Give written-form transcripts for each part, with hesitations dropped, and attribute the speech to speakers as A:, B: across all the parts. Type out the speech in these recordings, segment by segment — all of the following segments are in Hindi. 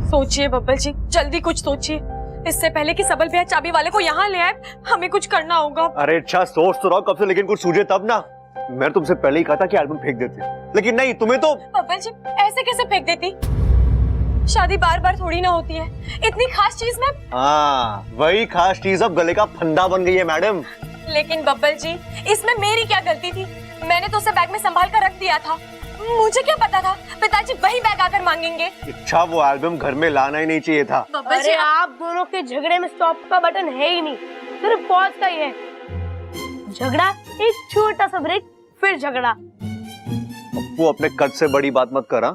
A: सोचिए बब्बल जी, जल्दी कुछ सोचिए, इससे पहले कि सबल भैया चाबी वाले को यहाँ ले आए, हमें कुछ करना होगा।
B: अरे अच्छा सोच तो रहा कब से, लेकिन कुछ सूझे तब ना। मैं तुमसे पहले ही कहा था कि एल्बम फेंक देते, लेकिन नहीं, तुम्हें तो।
A: बब्बल जी ऐसे कैसे फेंक देती? शादी बार बार थोड़ी ना होती है, इतनी खास चीज में।
B: हाँ वही खास चीज अब गले का फंदा बन गई है मैडम।
A: लेकिन बब्बल जी इसमें मेरी क्या गलती थी? मैंने तो उसे बैग में संभाल कर रख दिया था, मुझे क्या पता था पिताजी वही बैग आकर मांगेंगे।
B: अच्छा वो एल्बम घर में लाना ही नहीं चाहिए था।
C: अरे आप दोनों के झगड़े में स्टॉप का बटन है ही नहीं, सिर्फ पॉज का ही है। झगड़ा, एक छोटा सा ब्रेक, फिर झगड़ा।
B: वो अपने कद से बड़ी बात मत कर,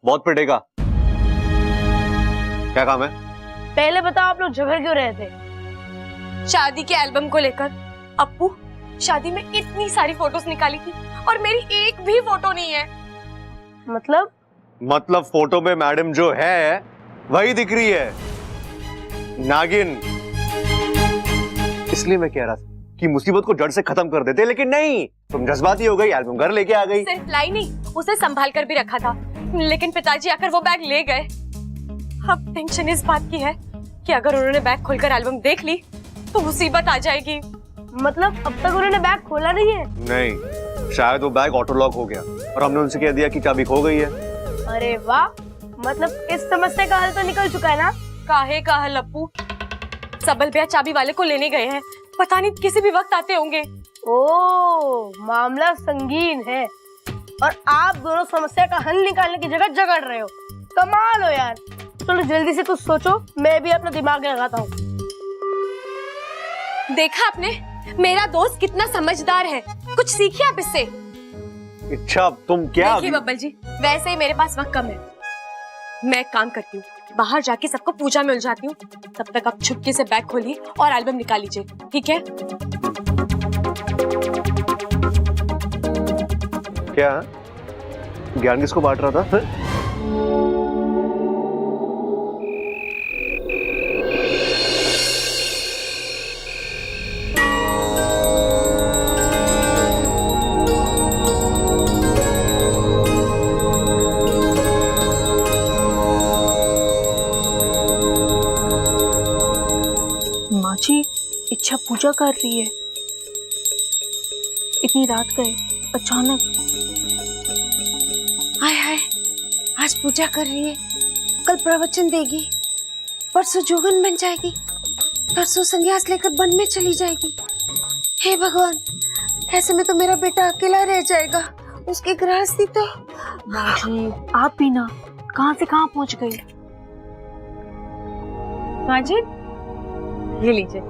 B: बहुत पिटेगा। क्या काम है?
C: पहले बताओ आप लोग झगड़ क्यों रहे थे?
A: शादी के एल्बम को लेकर। अप्पू शादी में इतनी सारी फोटोज निकाली थी और मेरी एक भी फोटो नहीं है।
B: मतलब फोटो में मैडम जो है वही दिख रही है, नागिन। इसलिए मैं कह रहा था कि मुसीबत को जड़ से खत्म कर देते, लेकिन नहीं, तुम जज्बाती हो गई, एल्बम घर लेके आ गई।
A: सिर्फ लाई नहीं, उसे संभाल कर भी रखा था, लेकिन पिताजी आकर वो बैग ले गए। अब टेंशन इस बात की है कि अगर उन्होंने बैग खोलकर एल्बम देख ली तो मुसीबत आ जाएगी।
C: मतलब अब तक उन्होंने बैग खोला नहीं है?
B: नहीं, शायद वो बैग ऑटो लॉक हो गया और हमने उनसे कह दिया कि चाबी खो गई है।
C: अरे वाह, मतलब इस समस्या का हल तो निकल चुका है ना?
A: काहे का हल अप्पू? सबल भैया चाबी वाले को लेने गए हैं, पता नहीं किसी भी वक्त आते होंगे।
C: ओ, मामला संगीन है और आप दोनों समस्या का हल निकालने की जगह झगड़ रहे हो। कमाल हो यार। चलो जल्दी से कुछ सोचो, मैं भी अपना दिमाग लगाता हूँ।
A: देखा आपने, मेरा दोस्त कितना समझदार है, कुछ सीखिए आप इससे।
B: अच्छा तुम क्या?
A: देखिए बब्बल जी, वैसे ही मेरे पास वक्त कम है, मैं एक काम करती हूँ, बाहर जाके सबको पूजा में उलझाती हूँ, तब तक आप छुपके से बैग खोलिए और एल्बम निकाल लीजिए, ठीक है?
B: क्या ज्ञान किसको बांट रहा था?
D: माँ जी इच्छा पूजा कर रही है, इतनी रात गए अचानक।
A: हाय हाय, आज पूजा कर रही है, कल प्रवचन देगी, परसों जोगन बन जाएगी, परसों संन्यास लेकर वन में चली जाएगी। हे भगवान, ऐसे में तो मेरा बेटा अकेला रह जाएगा, उसकी गृहस्थी तो।
D: माँ जी आप भी ना, कहाँ से कहाँ पहुँच गई।
A: माँ जी ये लीजिए।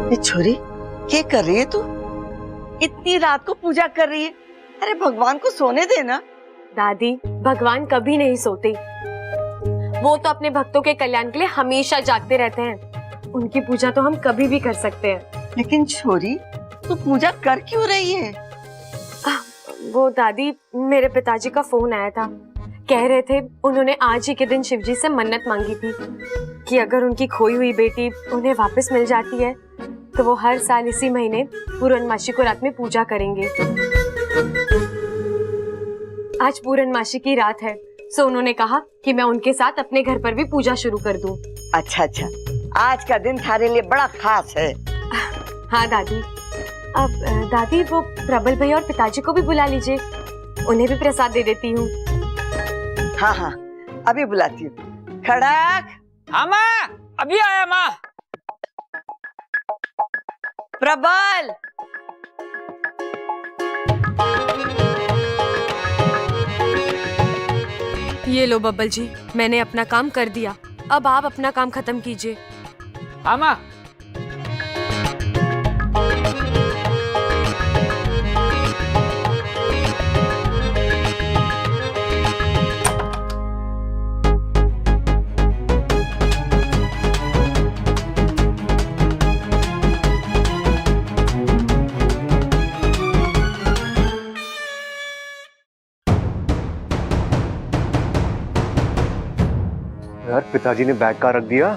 E: ये छोरी क्या कर रही है तू? इतनी रात को पूजा कर रही है? अरे भगवान को सोने देना।
A: दादी, भगवान कभी नहीं सोते, वो तो अपने भक्तों के कल्याण के लिए हमेशा जागते रहते हैं, उनकी पूजा तो हम कभी भी कर सकते हैं।
E: लेकिन छोरी तू पूजा कर क्यों रही है?
A: वो दादी, मेरे पिताजी का फोन आया था, कह रहे थे उन्होंने आज ही के दिन शिवजी से मन्नत मांगी थी कि अगर उनकी खोई हुई बेटी उन्हें वापस मिल जाती है तो वो हर साल इसी महीने पूर्णमासी को रात में पूजा करेंगे। आज पूर्णमासी की रात है, सो उन्होंने कहा कि मैं उनके साथ अपने घर पर भी पूजा शुरू कर दूं।
E: अच्छा अच्छा, आज का दिन थारे लिए बड़ा खास है।
A: हाँ दादी। अब दादी वो प्रबल भैया और पिताजी को भी बुला लीजिए, उन्हें भी प्रसाद दे देती हूँ।
E: हाँ हाँ अभी बुलाती हूँ। खड़क।
F: हाँ माँ, अभी आया माँ।
E: प्रबल।
A: ये लो बब्बल जी, मैंने अपना काम कर दिया, अब आप अपना काम खत्म कीजिए।
F: हाँ माँ।
B: यार पिताजी ने बैग कहाँ रख दिया?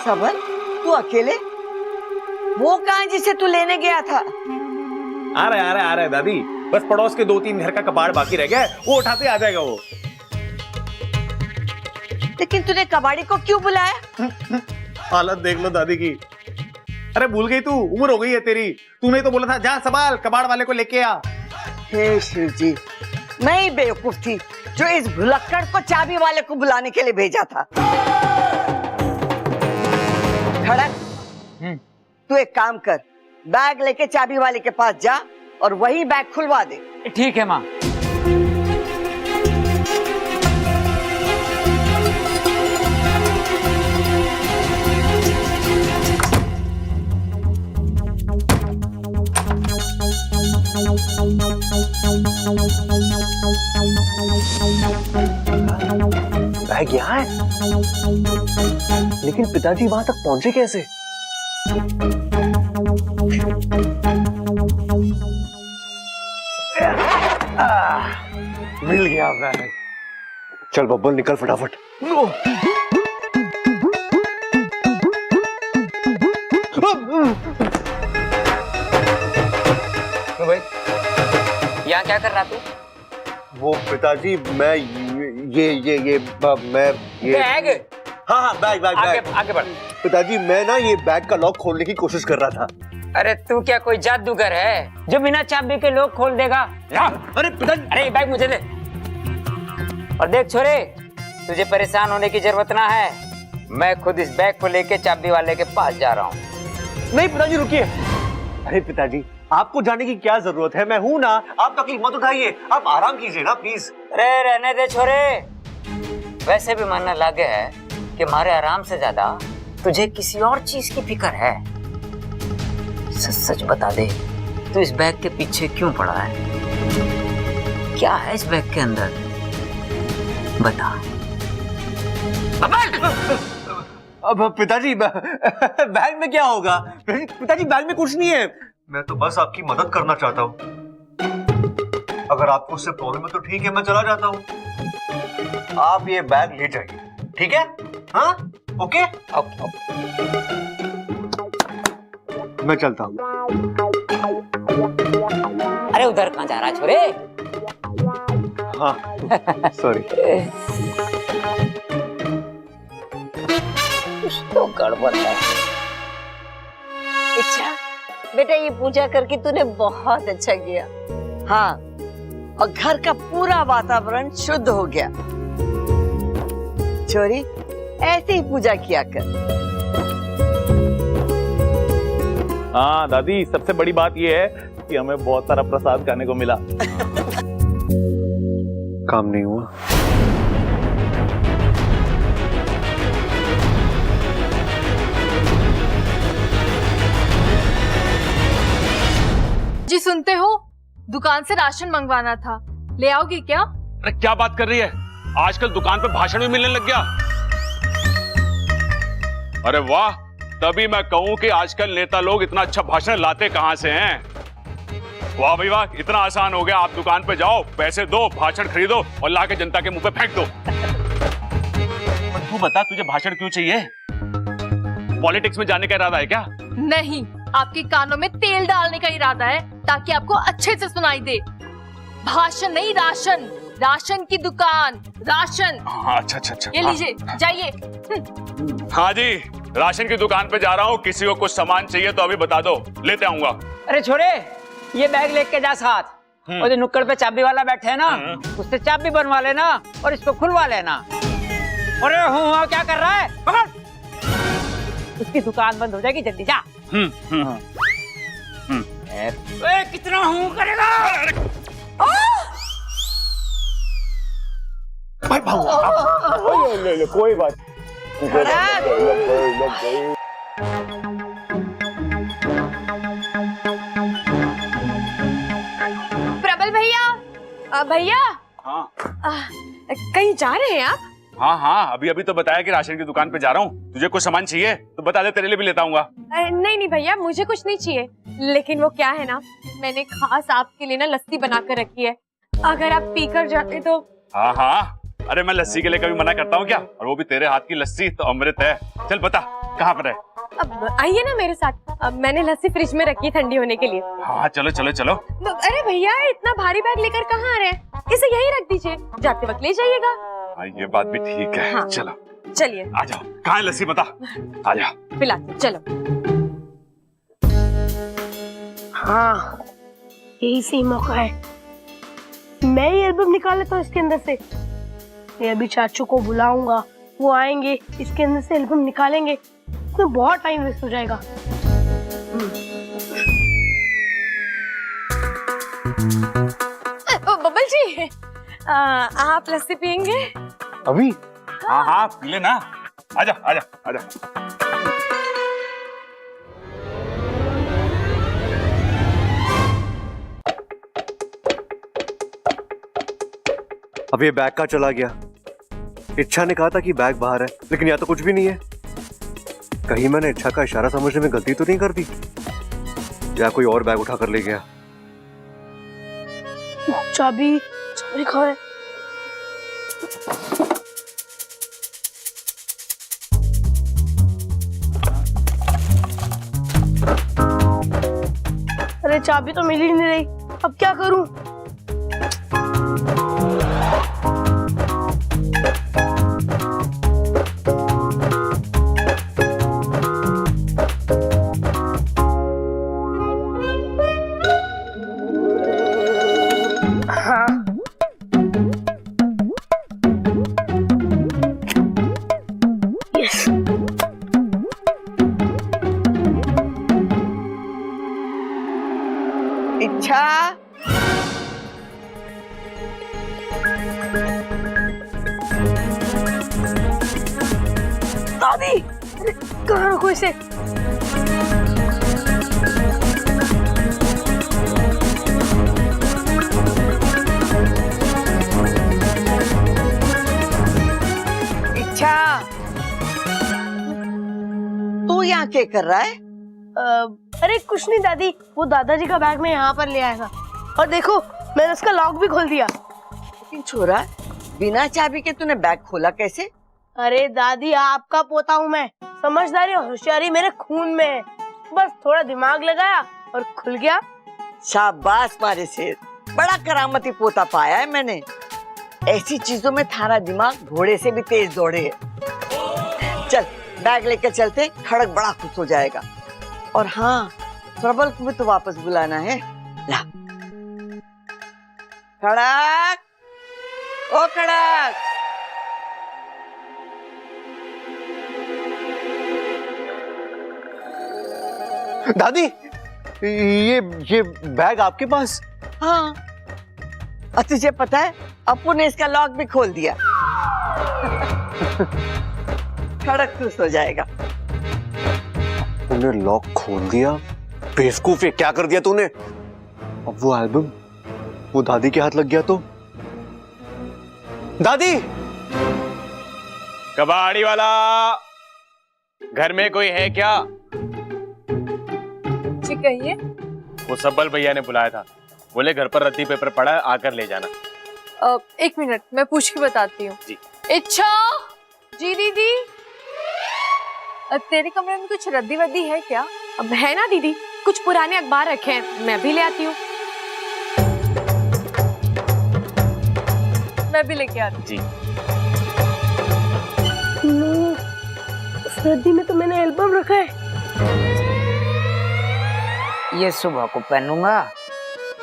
E: सबल तू अकेले? वो कहाँ जिसे तू लेने गया था?
G: आ रहे दादी, बस पड़ोस के 2-3 घर का कबाड़ बाकी रह गया है, वो उठाते आ जाएगा वो।
E: लेकिन तूने कबाड़ी को क्यों बुलाया?
G: हालत देख लो दादी की। अरे भूल गई तू, उम्र हो गई है तेरी। तूने तो बोला था जा संभाल, कबाड़ वाले को लेके आ।
E: हे शिव जी, मैं ही बेवकूफ थी जो इस भुलक्कड़ को चाबी वाले को बुलाने के लिए भेजा था। खड़क, तू एक काम कर, बैग लेके चाबी वाले के पास जा और वही बैग खुलवा दे।
F: ठीक है माँ।
B: बैग यहाँ है, लेकिन पिताजी वहां तक पहुंचे कैसे? मिल गया बैग। चल बब्बल निकल फटाफट।
F: भाई यहाँ क्या कर रहा तू?
B: वो पिताजी मैं मैं
F: बैग।
B: हाँ बैग बैग
F: आगे
B: बैग।
F: आगे बढ़।
B: पिताजी मैं ना ये बैग का लॉक खोलने की कोशिश कर रहा था।
F: अरे तू क्या कोई जादूगर है जो बिना चाबी के लोग खोल देगा?
B: अरे पिताजी,
F: अरे ये बैग मुझे दे। और देख छोरे, तुझे परेशान होने की जरूरत ना है, मैं खुद इस बैग को लेके चाबी वाले के पास जा रहा हूँ।
B: नहीं पिताजी रुकिए। अरे पिताजी आपको जाने की क्या जरूरत है, मैं हूं ना, आप तकलीफ मत उठाइए, आप आराम कीजिए ना प्लीज।
F: अरे रहने दे छोरे, वैसे भी मानने लगे है कि हमारे आराम से ज्यादा तुझे किसी और चीज की फिक्र है। सच सच बता दे, तू इस बैग के पीछे क्यों पड़ा है? क्या है इस बैग के अंदर? बता।
B: अब पिताजी बैग में क्या होगा? पिताजी बैग में कुछ नहीं है, मैं तो बस आपकी मदद करना चाहता हूँ। अगर आपको उससे प्रॉब्लम है तो ठीक है, मैं चला जाता हूँ। आप ये बैग ले जाइए, ठीक है? हाँ ओके
F: ओके।
B: मैं चलता हूँ।
F: अरे उधर कहाँ जा रहा है छोरे?
B: हाँ सॉरी।
F: कुछ तो गड़बड़ है।
E: अच्छा बेटा, ये पूजा करके तूने बहुत अच्छा किया। हाँ, और घर का पूरा वातावरण शुद्ध हो गया। छोरी, ऐसे ही पूजा किया कर।
G: हाँ दादी, सबसे बड़ी बात ये है कि हमें बहुत सारा प्रसाद खाने को मिला।
B: काम नहीं हुआ।
D: जी सुनते हो, दुकान से राशन मंगवाना था, ले आओगी क्या?
H: अरे क्या बात कर रही है, आजकल दुकान पे भाषण भी मिलने लग गया। अरे वाह, तभी मैं कहूं कि आजकल नेता लोग इतना अच्छा भाषण लाते कहां से हैं। वाह भाई वाह, इतना आसान हो गया। आप दुकान पे जाओ, पैसे दो, भाषण खरीदो और लाके जनता के मुंह पे फेंक दो। तू बता, तुझे भाषण क्यों चाहिए? पॉलिटिक्स में जाने का इरादा है क्या?
D: नहीं, आपके कानों में तेल डालने का इरादा है ताकि आपको अच्छे से सुनाई दे। भाषण नहीं, राशन, राशन की दुकान, राशन।
H: हाँ, अच्छा अच्छा अच्छा।
D: ये लीजिए, जाइए।
H: हाँ जी, राशन की दुकान पे जा रहा हूँ, किसी को कुछ सामान चाहिए तो अभी बता दो, लेते आऊंगा।
F: अरे छोरे, ये बैग लेके जा साथ, और जो नुक्कड़ पे चाबी वाला बैठे है ना, उससे चाबी बनवा लेना और इसको खुलवा लेना। अरे हुआ क्या कर रहा है? पकड़, उसकी दुकान बंद हो जाएगी, जल्दी जा। कितना हूँ करेगा?
B: भाई भागो। ले कोई बात।
A: प्रबल भैया, भैया
H: हाँ
A: कहीं जा रहे हैं आप?
H: हाँ हाँ, अभी अभी तो बताया कि राशन की दुकान पे जा रहा हूँ। तुझे कुछ सामान चाहिए तो बता दे, तेरे लिए भी लेता आऊंगा।
A: नहीं नहीं भैया, मुझे कुछ नहीं चाहिए, लेकिन वो क्या है ना, मैंने खास आपके लिए ना लस्सी बना कर रखी है, अगर आप पीकर जाते तो।
H: हाँ हाँ, अरे मैं लस्सी के लिए कभी मना करता हूँ क्या? और वो भी तेरे हाथ की लस्सी तो अमृत है। चल बता, कहाँ पर है?
A: अब आइए ना मेरे साथ। अब मैंने लस्सी फ्रिज में रखी ठंडी होने के लिए।
H: हाँ चलो चलो चलो।
A: अरे भैया इतना भारी बैग लेकर कहाँ आ रहे हैं? इसे यहीं रख दीजिए, जाते वक्त ले जाइएगा।
H: हाँ ये बात भी ठीक है।
A: हाँ।
H: चलो
A: चलिए
H: आ जाओ। कहाँ है लस्सी बता? आ जाओ।
A: पिलाते चलो।
C: हाँ, यही सही मौका है। मैं ये एल्बम निकाल लेता हूँ इसके अंदर से। मैं अभी चाचू को बुलाऊंगा, वो आएंगे, इसके अंदर से एल्बम निकालेंगे, तो बहुत टाइम वेस्ट हो जाएगा।
A: बबल जी, आप लस्सी पियेंगे?
B: अभी
H: हाँ हाँ पी लेना। आजा आजा आजा।
B: अब ये बैग कहाँ चला गया? इच्छा ने कहा था कि बैग बाहर है, लेकिन यहाँ तो कुछ भी नहीं है। कहीं मैंने इच्छा का इशारा समझने में गलती तो नहीं कर दी, या कोई और बैग उठा कर ले गया?
C: चाबी चाबी कहाँ है? अरे चाबी तो मिल ही नहीं रही, अब क्या करूं?
E: इच्छा,
C: दादी कहाँ रखो इसे?
E: इच्छा, तू यहाँ क्या कर रहा है?
C: अरे कुछ नहीं दादी, वो दादाजी का बैग में यहाँ पर ले आया था, और देखो मैंने उसका लॉक भी खोल दिया।
E: लेकिन छोरा, बिना चाबी के तूने बैग खोला कैसे?
C: अरे दादी आपका पोता हूँ मैं, समझदारी और होशियारी मेरे खून में है। बस थोड़ा दिमाग लगाया और खुल गया।
E: शाबाश मारे शेर, बड़ा करामती पोता पाया है मैंने। ऐसी चीजों में थारा दिमाग घोड़े से भी तेज दौड़े है। चल बैग लेकर चलते, खड़क बड़ा खुश हो जाएगा। और हाँ, प्रबल को भी तो वापस बुलाना है। ला खड़क, ओ खड़क,
B: दादी, ये बैग आपके पास?
E: हाँ, और तुझे पता है अपू ने इसका लॉक भी खोल दिया। खड़क खुश हो जाएगा।
B: तूने लॉक खोल दिया? बेवकूफ, ये क्या कर दिया तूने? अब वो एल्बम वो दादी के हाथ लग गया तो? दादी!
I: कबाड़ी वाला, घर में कोई है क्या?
D: जी कहिए।
I: वो सब्बल भैया ने बुलाया था, बोले घर पर रद्दी पेपर पड़ा है, आकर ले जाना।
D: एक मिनट, मैं पूछ के बताती हूँ।
I: जी।
D: इच्छा, जी दीदी, तेरे कमरे में कुछ रद्दी वद्दी है क्या?
A: अब है ना दीदी, कुछ पुराने अखबार रखे हैं, मैं भी ले आती हूँ।
D: मैं भी लेके आती हूँ।
I: जी।
C: उस रद्दी में तो मैंने एल्बम रखा है।
F: ये सुबह को पहनूंगा,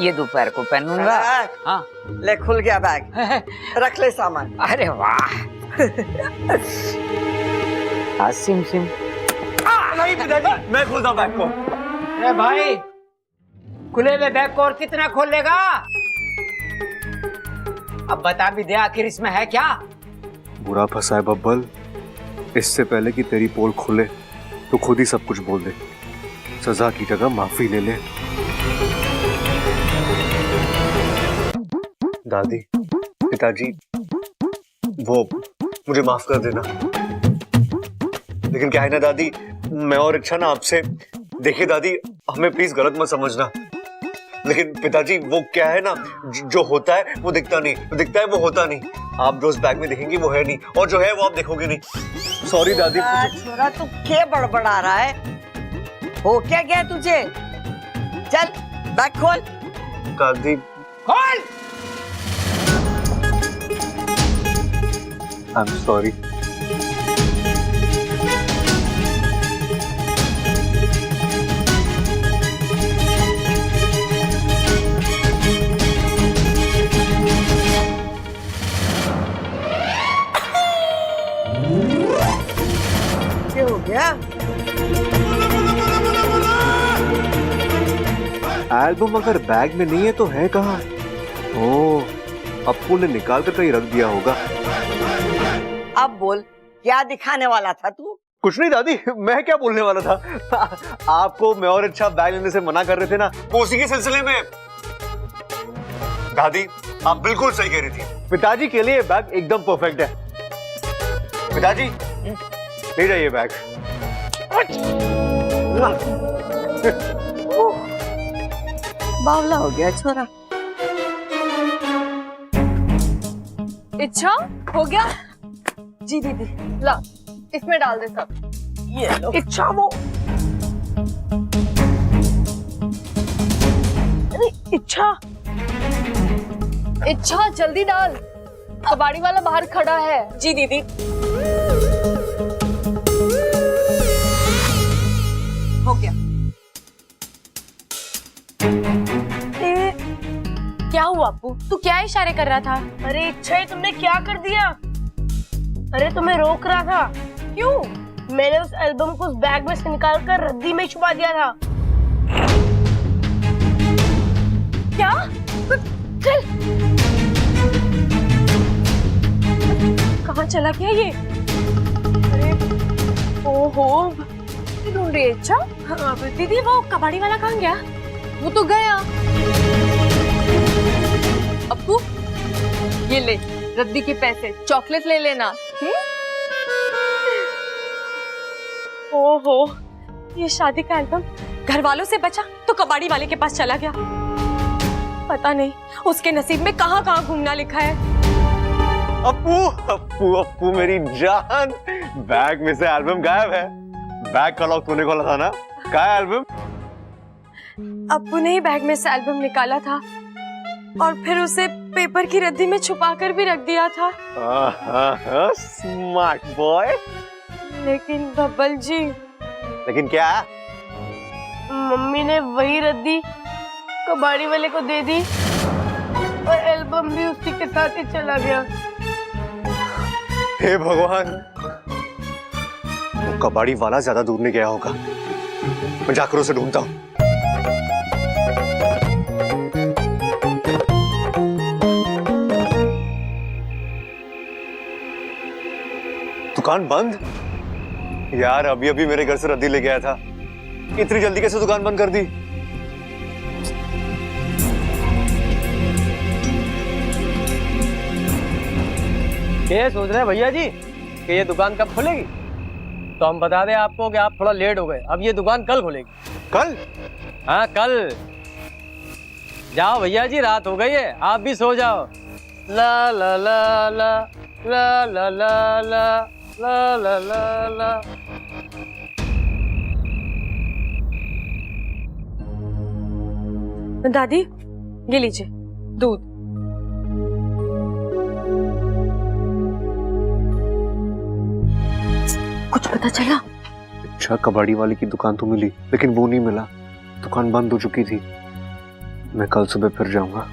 F: ये दोपहर को पहनूंगा। हाँ
E: ले, खुल गया बैग, रख ले सामान।
F: अरे वाह। SIM SIM.
B: नहीं पिताजी, मैं खोलता हूं बैग को।
F: अरे भाई, खुले में बैग को और कितना खोल लेगा? अब बता भी दे, आखिर इसमें है क्या?
B: बुरा फंसा है बब्बल, इससे पहले कि तेरी पोल खुले तो खुद ही सब कुछ बोल दे, सजा की जगह माफी ले ले। दादी, पिताजी, वो मुझे माफ कर देना। लेकिन क्या है ना दादी, मैं और इच्छा ना आपसे, देखिए दादी, हमें प्लीज गलत मत समझना, लेकिन पिताजी वो क्या है ना, जो होता है वो दिखता नहीं, दिखता है वो होता नहीं। आप जो उस बैग में देखेंगे वो है नहीं, और जो है वो आप देखोगे नहीं। सॉरी दादी।
E: छोरा तू क्या बड़बड़ा रहा है? हो क्या गया तुझे? चल बैग खोल।
B: दादी
E: खोल।
B: I am sorry.
E: क्या हो गया?
B: एल्बम अगर बैग में नहीं है तो है कहाँ? ओह, अप्पू ने निकाल कर कहीं रख दिया होगा।
E: अब बोल, क्या दिखाने वाला था तू?
B: कुछ नहीं दादी, मैं क्या बोलने वाला था। आपको मैं और अच्छा बैग लेने से मना कर रहे थे ना, वो उसी के सिलसिले में। दादी आप बिल्कुल सही कह रही थी, पिताजी के लिए बैग एकदम परफेक्ट है। पिताजी ले जाइए बैग।
E: बावला हो गया छोरा।
D: इच्छा हो गया?
A: जी दीदी।
D: ला इसमें डाल दे सब।
E: ये लो।
C: इच्छा वो, अरे इच्छा,
D: इच्छा जल्दी डाल, कबाड़ी वाला बाहर खड़ा है।
A: जी दीदी। हो गया। क्या हुआ अप्पू? तू क्या इशारे कर रहा था?
C: अरे इच्छा ही तुमने क्या कर दिया? अरे तुम्हें रोक रहा था।
A: क्यों?
C: मैंने उस एल्बम को उस बैग में से निकाल कर रद्दी में छुपा दिया था।
A: क्या? चल। कहाँ चला गया ये? अरे ओहो,
D: ढूंढ रही है इच्छा?
A: हाँ, दीदी वो कबाड़ी वाला कहाँ गया?
D: वो तो गया। अप्पू ये ले रद्दी के पैसे, चॉकलेट ले लेना।
A: ओहो, ये शादी का एल्बम घर वालों से बचा तो कबाड़ी वाले के पास चला गया। पता नहीं उसके नसीब में कहाँ कहाँ घूमना लिखा है।
B: अप्पू अप्पू अप्पू मेरी जान, बैग में से एल्बम गायब है। बैग का लॉक तूने खोला था ना? क्या है एल्बम?
A: अप्पू ने ही बैग में से एल्बम निकाला था और फिर उसे पेपर की रद्दी में छुपा कर भी रख दिया था।
B: Smart boy.
A: लेकिन बब्बल जी,
B: लेकिन क्या?
C: मम्मी ने वही रद्दी कबाड़ी वाले को दे दी और एल्बम भी उसी के साथ ही चला गया।
B: हे भगवान, वो कबाड़ी वाला ज्यादा दूर नहीं गया होगा। मैं जाकर उसे ढूंढता हूँ। दुकान बंद? यार अभी अभी मेरे घर से रद्दी ले गया था, इतनी जल्दी कैसे दुकान बंद कर दी?
J: ये सोच रहे हैं भैया जी कि ये दुकान कब खुलेगी? तो हम बता दें आपको कि आप थोड़ा लेट हो गए, अब ये दुकान कल खुलेगी।
B: कल?
J: हाँ कल। जाओ भैया जी, रात हो गई है, आप भी सो जाओ। ला ला ला ला ला ला ला ला ला ला ला ला।
A: दादी ये लीजिए दूध। कुछ पता चला?
B: अच्छा, कबाड़ी वाले की दुकान तो मिली लेकिन वो नहीं मिला, दुकान बंद हो चुकी थी। मैं कल सुबह फिर जाऊंगा।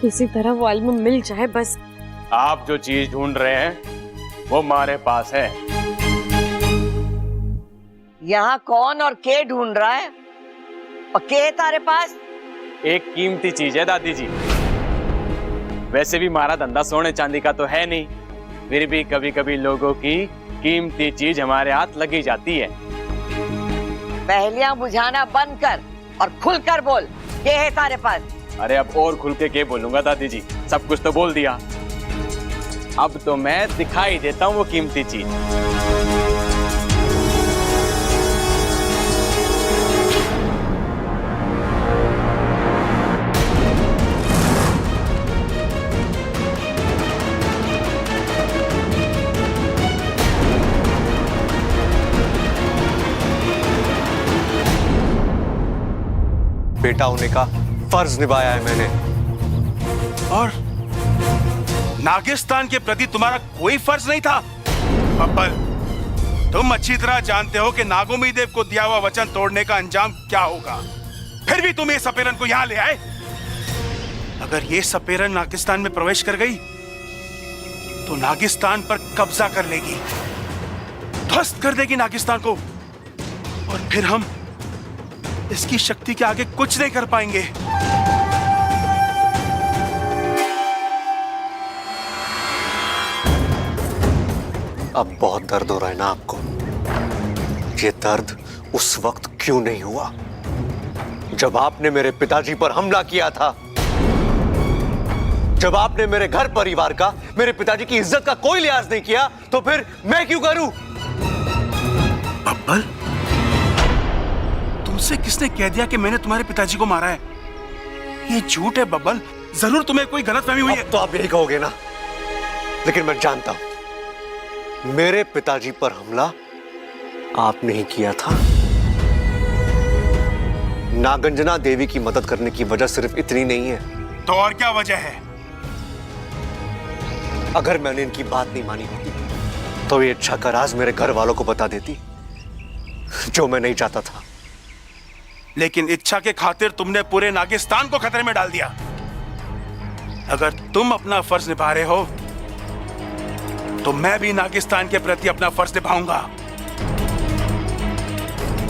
A: किसी तरह वो एल्बम मिल जाए बस।
H: आप जो चीज ढूंढ रहे हैं वो हमारे पास है।
E: यहाँ कौन और के ढूंढ रहा है? और के तारे पास?
H: एक कीमती चीज है दादी जी। वैसे भी हमारा धंधा सोने चांदी का तो है नहीं, फिर भी कभी कभी लोगों की कीमती चीज हमारे हाथ लगी जाती है।
E: पहेलियां बुझाना बंद कर और खुल कर बोल, के है तारे पास?
H: अरे अब और खुल के बोलूंगा दादी जी, सब कुछ तो बोल दिया। अब तो मैं दिखाई देता हूँ वो कीमती चीज।
B: बेटा होने का फर्ज निभाया है मैंने।
K: और नागिस्तान के प्रति तुम्हारा कोई फर्ज नहीं था? बब्बर, तुम अच्छी तरह जानते हो कि नागोमी देव को दिया हुआ वचन तोड़ने का अंजाम क्या होगा, फिर भी तुम ये सपेरन को यहां ले आए। अगर ये सपेरन नागिस्तान में प्रवेश कर गई तो नागिस्तान पर कब्जा कर लेगी, ध्वस्त कर देगी नागिस्तान को, और फिर हम इसकी शक्ति के आगे कुछ नहीं कर पाएंगे।
B: अब बहुत दर्द हो रहा है ना आपको? ये दर्द उस वक्त क्यों नहीं हुआ जब आपने मेरे पिताजी पर हमला किया था, जब आपने मेरे घर परिवार का, मेरे पिताजी की इज्जत का कोई लिहाज नहीं किया, तो फिर मैं क्यों करूं?
K: बब्बर, तुमसे किसने कह दिया कि मैंने तुम्हारे पिताजी को मारा है? ये झूठ है बब्बर, जरूर तुम्हें कोई गलतफहमी हुई है।
B: तो आप यही कहोगे ना, लेकिन मैं जानता हूं मेरे पिताजी पर हमला आपने ही किया था। नागंजना देवी की मदद करने की वजह सिर्फ इतनी नहीं है।
K: तो और क्या वजह है?
B: अगर मैंने इनकी बात नहीं मानी होती तो ये इच्छा का राज मेरे घर वालों को बता देती, जो मैं नहीं चाहता था।
K: लेकिन इच्छा के खातिर तुमने पूरे नागिस्तान को खतरे में डाल दिया। अगर तुम अपना फर्ज निभा रहे हो तो मैं भी नागिस्तान के प्रति अपना फर्ज निभाऊंगा,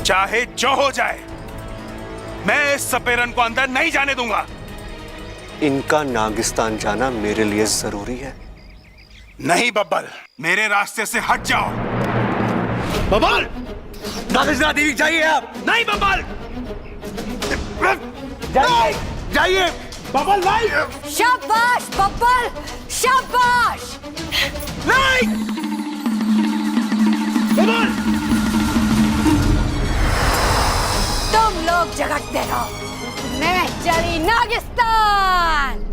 K: चाहे जो हो जाए। मैं इस सपेरन को अंदर नहीं जाने दूंगा।
B: इनका नागिस्तान जाना मेरे लिए जरूरी है।
K: नहीं बब्बल, मेरे रास्ते से हट जाओ।
B: बब्बल, नागिस्तान देवी जाइए आप।
K: नहीं बब्बल,
B: जाइए
K: बब्बल नहीं।
C: शाबाश बब्बर, शाबाश।
K: नहीं बब्बल,
C: तुम लोग झगड़ते रहो, मैं चली नागिस्तान।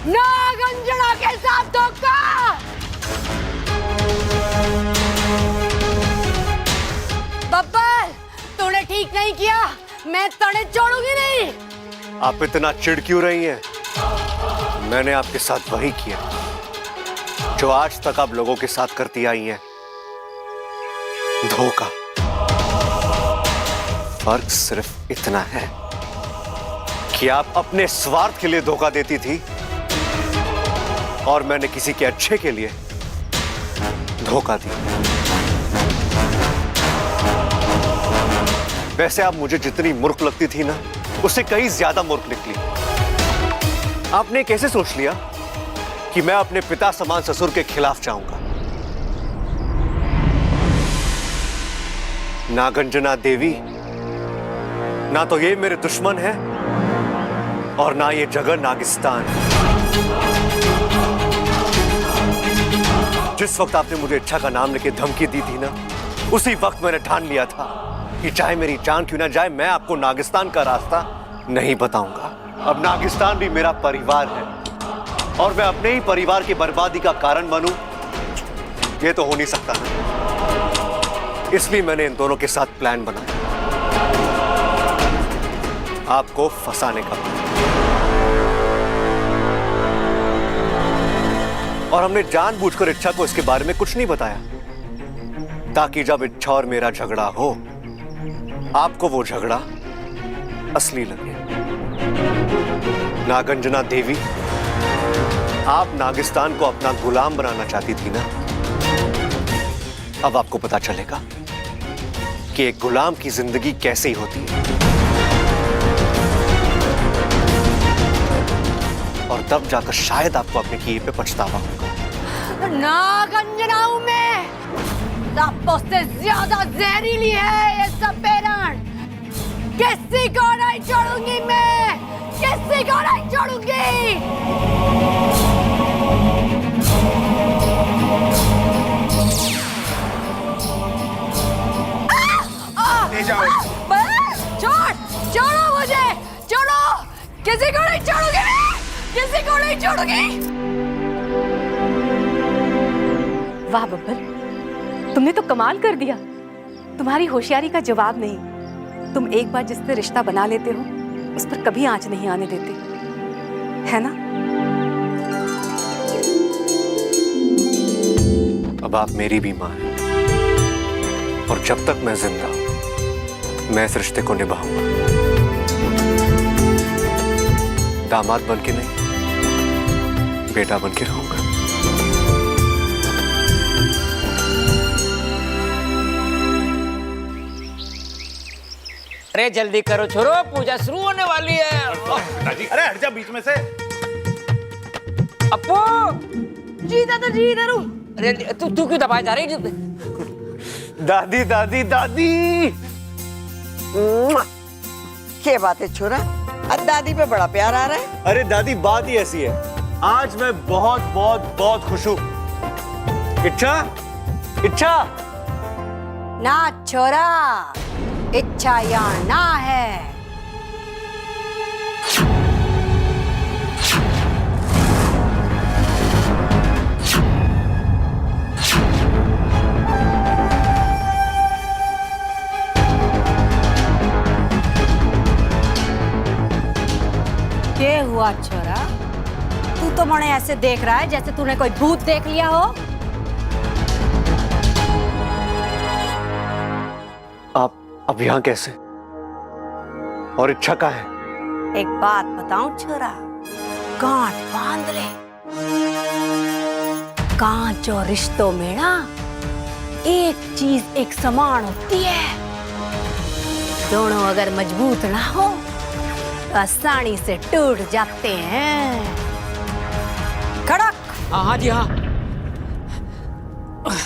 C: नागंजना के साथ धोखा। बब्बर, तूने ठीक नहीं किया, मैं तड़े छोड़ूंगी नहीं।
B: आप इतना चिढ़ क्यों रही हैं? मैंने आपके साथ वही किया जो आज तक आप लोगों के साथ करती आई हैं, धोखा। फर्क सिर्फ इतना है कि आप अपने स्वार्थ के लिए धोखा देती थी और मैंने किसी के अच्छे के लिए धोखा दिया। वैसे आप मुझे जितनी मूर्ख लगती थी ना, उससे कहीं ज्यादा मूर्ख निकली। आपने कैसे सोच लिया कि मैं अपने पिता समान ससुर के खिलाफ जाऊंगा? नागंजना देवी, ना तो ये मेरे दुश्मन है और ना ये जगह नागिस्तान। जिस वक्त आपने मुझे इच्छा का नाम लेके धमकी दी थी ना, उसी वक्त मैंने ठान लिया था कि चाहे मेरी जान क्यों ना जाए, मैं आपको नागिस्तान का रास्ता नहीं बताऊंगा। अब नागिस्तान भी मेरा परिवार है और मैं अपने ही परिवार की बर्बादी का कारण बनूं, ये तो हो नहीं सकता ना। इसलिए मैंने इन दोनों के साथ प्लान बनाया, आपको फंसाने का। और हमने जानबूझकर इच्छा को इसके बारे में कुछ नहीं बताया, ताकि जब इच्छा और मेरा झगड़ा हो, आपको वो झगड़ा असली लगे। नागंजना देवी, आप नागिस्तान को अपना गुलाम बनाना चाहती थी ना? अब आपको पता चलेगा कि एक गुलाम की जिंदगी कैसी होती है, और तब जाकर शायद आपको अपने किए पे पछतावा होगा।
C: नागंजना हूं मैं, सबों से ज्यादा जहरीली है ये सपेरण। किसी को नहीं छोड़ूंगी मैं, किसी को नहीं छोड़ूंगी।
K: ले जाओ।
C: छोड़, छोड़ो मुझे, छोड़ो। किसी को नहीं छोड़ूंगी मैं, किसी को नहीं छोड़ूंगी।
L: वाह बब्बर, तुमने तो कमाल कर दिया। तुम्हारी होशियारी का जवाब नहीं। तुम एक बार जिससे रिश्ता बना लेते हो उस पर कभी आंच नहीं आने देते, है ना?
B: अब आप मेरी भी मां हैं, और जब तक मैं जिंदा हूं मैं इस रिश्ते को निभाऊंगा, दामाद बन के नहीं, बेटा बन के रहूंगा।
F: अरे जल्दी करो छोरो, पूजा शुरू होने वाली है।
G: अरे हट जा बीच में से।
F: अपू,
C: जी दादा जी, इधर हूं।
F: अरे तू क्यों दबाए जा रही है?
B: दादी दादी दादी।
E: क्या बात है छोरा, अब दादी पे बड़ा प्यार आ रहा है।
B: अरे दादी बात ही ऐसी है, आज मैं बहुत बहुत बहुत खुश हूं। इच्छा, इच्छा।
C: ना छोरा, इच्छा यहाँ ना है। क्या हुआ छोरा? तू तो मने ऐसे देख रहा है जैसे तूने कोई भूत देख लिया हो।
B: आप अब यहाँ कैसे, और इच्छा कहाँ है?
C: एक बात बताऊं छोरा, गांठ बांध ले। कांच और रिश्तों में ना एक चीज एक समान होती है, दोनों अगर मजबूत ना हो तो आसानी से टूट जाते हैं। खड़क।
F: हाँ जी हाँ।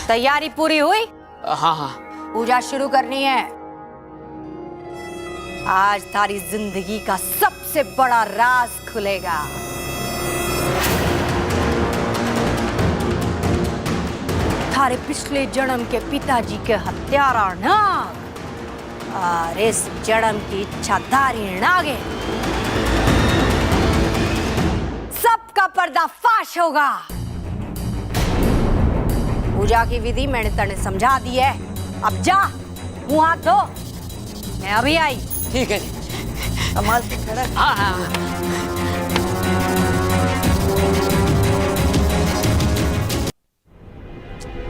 C: तैयारी पूरी हुई?
F: हाँ हाँ।
C: पूजा शुरू करनी है। आज तारी जिंदगी का सबसे बड़ा राज खुलेगा। थारे पिछले जन्म के पिताजी के हत्यारा नाग और इस जन्म की इच्छाधारी नागे, सबका पर्दाफाश होगा। पूजा की विधि मैंने तने समझा दी है, अब जा मुंह हाथ धो, मैं अभी आई।
F: ठीक है जी।
E: कमाल से खड़ा।
F: हाँ हाँ।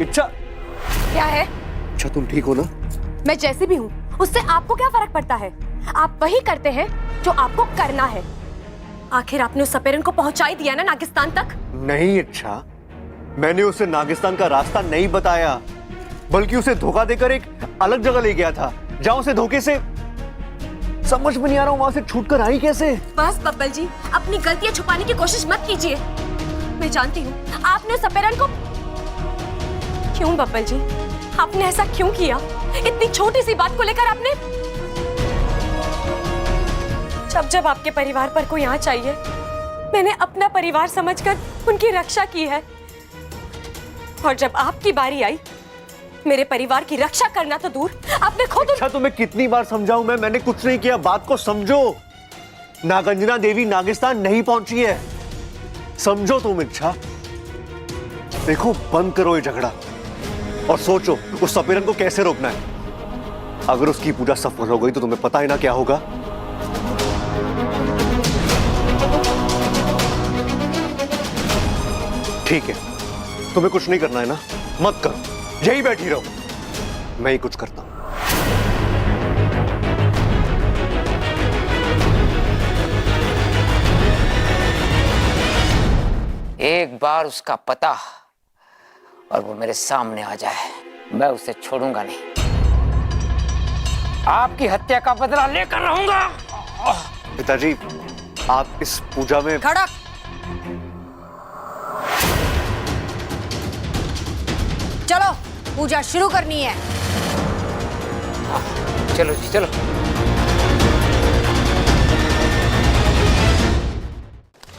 B: इच्छा।
L: क्या है?
B: अच्छा तुम ठीक हो ना?
L: मैं जैसी भी हूँ उससे आपको क्या फर्क पड़ता है? आप वही करते हैं जो आपको करना है। आखिर आपने उस सपेरन को पहुंचा ही दिया ना नागिस्तान तक।
B: नहीं इच्छा, मैंने उसे नागिस्तान का रास्ता नहीं बताया, बल्कि उसे धोखा देकर एक अलग जगह ले गया था, जहां उसे धोखे से समझ में नहीं आ रहा हूं वहां से छूटकर आई कैसे।
L: बस बब्बल जी, अपनी गलतियां छुपाने की कोशिश मत कीजिए। मैं जानती हूँ आपने सपेरन को। क्यों बब्बल जी, आपने ऐसा क्यों किया? इतनी छोटी सी बात को लेकर आपने। जब जब आपके परिवार पर कोई आँच आई है, मैंने अपना परिवार समझकर उनकी रक्षा की है, और जब आपकी बारी आई मेरे परिवार की रक्षा करना तो दूर, आपने खुद।
B: अच्छा तुम्हें कितनी बार समझाऊं मैंने कुछ नहीं किया, बात को समझो। नागंजना देवी नागिस्तान नहीं पहुंची है, समझो तुम इच्छा। देखो बंद करो ये झगड़ा और सोचो उस सपेरन को कैसे रोकना है। अगर उसकी पूजा सफल हो गई तो तुम्हें पता है ना क्या होगा। ठीक है, तुम्हें कुछ नहीं करना है ना, मत करो, यही बैठी रहो, मैं ही कुछ करता हूं।
F: एक बार उसका पता और वो मेरे सामने आ जाए, मैं उसे छोड़ूंगा नहीं। आपकी हत्या का बदला लेकर रहूंगा।
B: पिताजी, आप इस पूजा में
M: खड़क। चलो पूजा शुरू करनी है।
F: चलो जी चलो।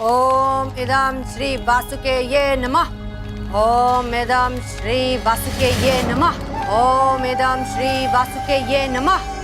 M: ओम इदं श्री वासुकेये नमः। ओम इदं श्री वासुकेये नमः। ओम इदं श्री वासुकेये नमः।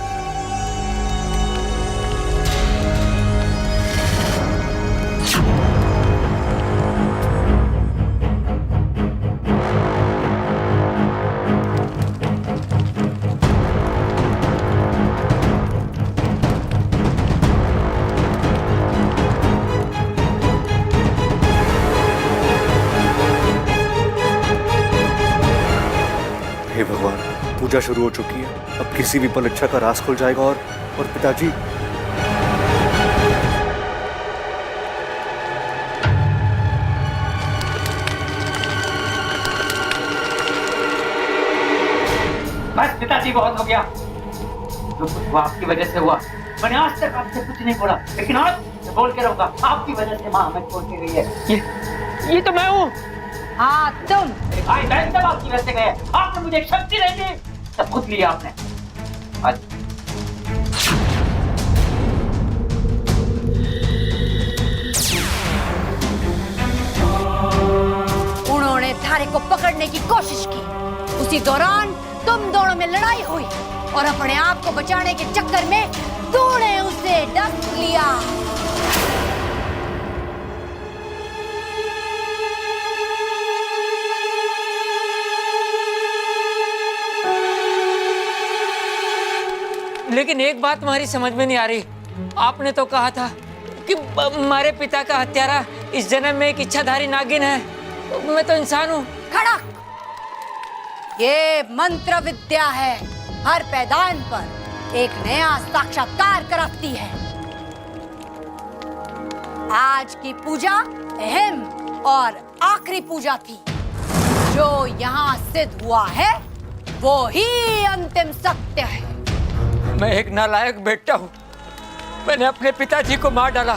B: हे भगवान, पूजा शुरू हो चुकी है। अब किसी भी पल इच्छा का राज खुल जाएगा और पिताजी।
F: बस पिताजी, बहुत हो गया। जो कुछ हुआ आपकी वजह से हुआ। मैंने आज तक आपसे कुछ नहीं बोला, लेकिन आज मैं बोल के रहूंगा। आपकी वजह से माँ हमें छोड़ के गई है। ये तो मैं हूँ।
M: हाँ तुम।
F: भाई बहन सब आपकी वजह से गए। आपने मुझे शक्ति नहीं दी, सब खुद लिया आपने। आज
M: उन्होंने थारे को पकड़ने की कोशिश की। उसी दौरान तुम दोनों में लड़ाई हुई और अपने आप को बचाने के चक्कर में तूने उसे डस लिया।
F: लेकिन एक बात तुम्हारी समझ में नहीं आ रही। आपने तो कहा था कि हमारे पिता का हत्यारा इस जन्म में एक इच्छाधारी नागिन है। मैं तो इंसान हूँ।
M: खड़क। ये मंत्र विद्या है। हर पैदान पर एक नया साक्षात्कार कराती है। आज की पूजा अहम और आखिरी पूजा थी। जो यहाँ सिद्ध हुआ है वो ही अंतिम सत्य है।
F: मैं एक नालायक बेटा हूँ। मैंने अपने पिताजी को मार डाला।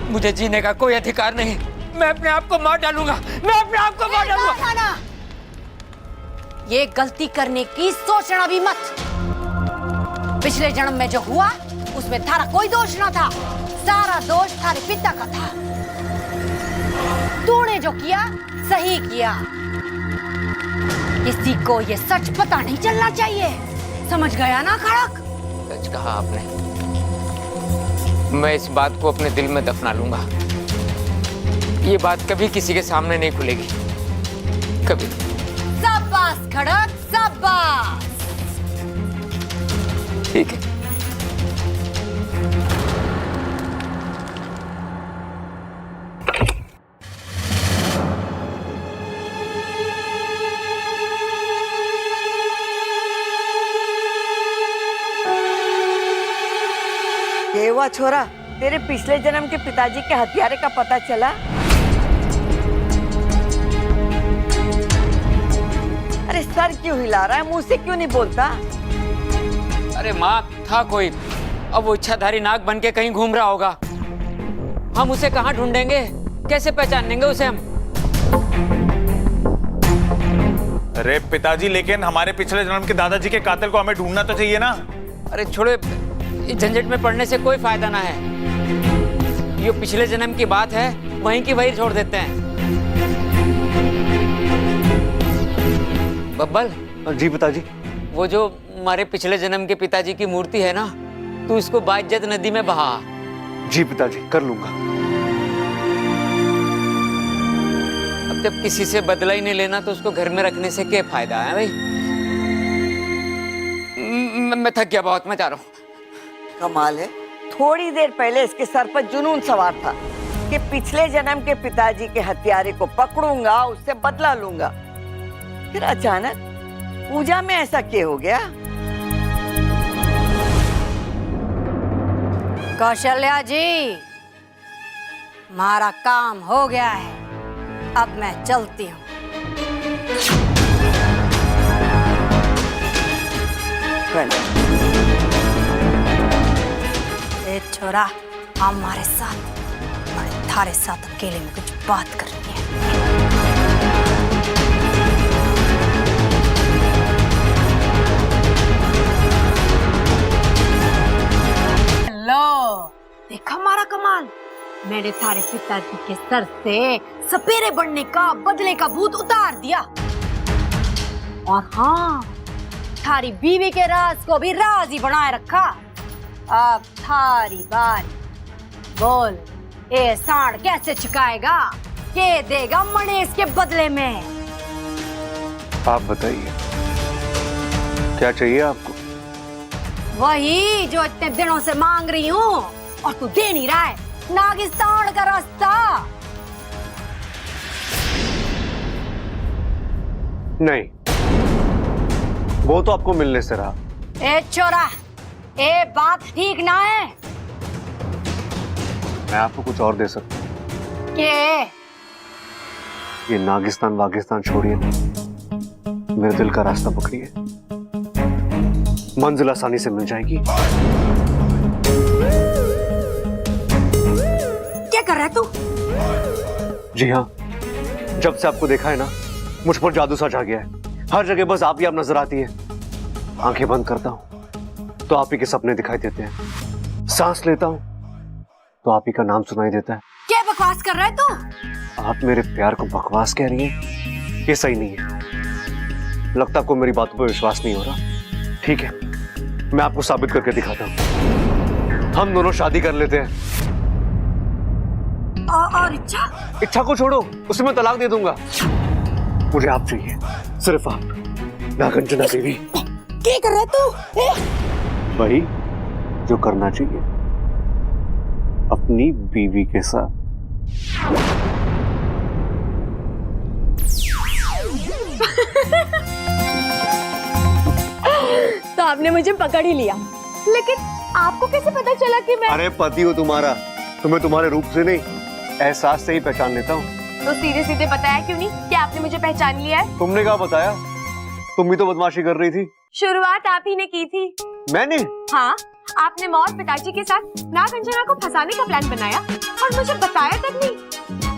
F: मुझे जीने का कोई अधिकार नहीं। मैं अपने आप को मार डालूंगा। मैं अपने आप को मार डालूंगा।
M: ना। ये गलती करने की सोचना भी मत। पिछले जन्म में जो हुआ उसमें थारा कोई दोष ना था। सारा दोष थारे पिता का था। तूने जो किया सही किया। किसी को ये सच पता नहीं चलना चाहिए। समझ गया ना खड़क?
F: सच कहा आपने। मैं इस बात को अपने दिल में दफना लूंगा। ये बात कभी किसी के सामने नहीं खुलेगी, कभी।
M: शाबाश खड़क, शाबाश।
F: ठीक है।
E: ये हुआ छोरा, तेरे पिछले जन्म के पिताजी के हत्यारे का पता चला? अरे सर क्यों हिला रहा है? मुंह से क्यों नहीं बोलता?
F: अरे माँ, था कोई। अब वो इच्छाधारी नाग बन के कहीं घूम रहा होगा। हम उसे कहाँ ढूंढेंगे? कैसे पहचान लेंगे उसे हम?
G: अरे पिताजी, लेकिन हमारे पिछले जन्म के दादाजी के कातिल को हमें ढूंढना तो चाहिए ना।
F: अरे छोड़ो, इस झंझट में पड़ने से कोई फायदा ना है। ये पिछले जन्म की बात है, वहीं की वहीं छोड़ देते हैं। बब्बल।
B: जी पिताजी।
F: वो जो हमारे पिछले जन्म के पिताजी की मूर्ति है ना, तू इसको बाइज्जत नदी में बहा।
B: जी पिताजी, कर लूंगा।
F: अब जब किसी से बदला ही नहीं लेना तो उसको घर में रखने से क्या फायदा है भाई? मैं थक गया बहुत, मैं जा रहा हूँ।
E: कमाल है, थोड़ी देर पहले इसके सर पर जुनून सवार था कि पिछले जन्म के पिताजी के हत्यारे को पकड़ूंगा, उससे बदला लूंगा। फिर अचानक पूजा में ऐसा क्या हो गया?
M: कौशल्या जी, हमारा काम हो गया है। अब मैं चलती हूँ।
E: प्रणाम।
M: ए छोरा, हमारे साथ, हमारे थारे साथ अकेले में कुछ बात करनी है। लो, देखा हमारा कमाल। मैंने थारे पिताजी के सर से सपेरे बनने का, बदले का भूत उतार दिया। और हाँ, थारी बीवी के राज को भी राज ही बनाए रखा। अब थारी बारी, बोल ये सांड कैसे चुकाएगा? के देगा मणेश के बदले में?
B: आप बताइए, क्या चाहिए आपको?
M: वही जो इतने दिनों से मांग रही हूँ और तू दे नहीं रहा है, नागिस्तान का रास्ता।
B: नहीं, वो तो आपको मिलने से रहा।
M: ए छोरा, ए बात ठीक ना है।
B: मैं आपको कुछ और दे सकता हूँ।
M: के
B: ये नागिस्तान वागिस्तान छोड़िए, मेरे दिल का रास्ता पकड़िए, मंजिल आसानी से मिल जाएगी।
M: क्या कर रहा है तू?
B: जी हाँ, जब से आपको देखा है ना, मुझ पर जादू सा छा गया है। हर जगह बस आप ही आप नजर आती है। आंखें बंद करता हूँ तो आप ही के सपने दिखाई देते हैं, सांस लेता हूँ तो आप ही का नाम सुनाई देता है।
M: क्या बकवास कर रहा है तू?
B: आप मेरे प्यार को बकवास कह रही हैं? ये सही नहीं है। लगता आपको मेरी बातों पर विश्वास नहीं हो रहा। ठीक है, मैं आपको साबित करके दिखाता हूँ। हम दोनों शादी कर लेते हैं।
M: और
B: इच्छा को छोड़ो, उसे मैं तलाक दे दूंगा। मुझे आप चाहिए, सिर्फ आप, नागंजना देवी।
M: क्या कर रहा है तू?
B: वही जो करना चाहिए अपनी बीवी के साथ।
L: तो आपने मुझे पकड़ ही लिया, लेकिन आपको कैसे पता चला कि मैं?
B: अरे पति हो तुम्हारा, तुम्हें तुम्हारे रूप से नहीं, एहसास से ही पहचान लेता हूँ।
L: तो सीधे सीधे बताया क्यों नहीं कि आपने मुझे पहचान लिया है?
B: तुमने क्या बताया? तुम भी तो बदमाशी कर रही थी।
L: शुरुआत आप ही ने की थी।
B: मैंने?
L: हाँ, आपने मौत पिताजी के साथ नागंजना को फंसाने का प्लान बनाया और मुझे बताया तक नहीं।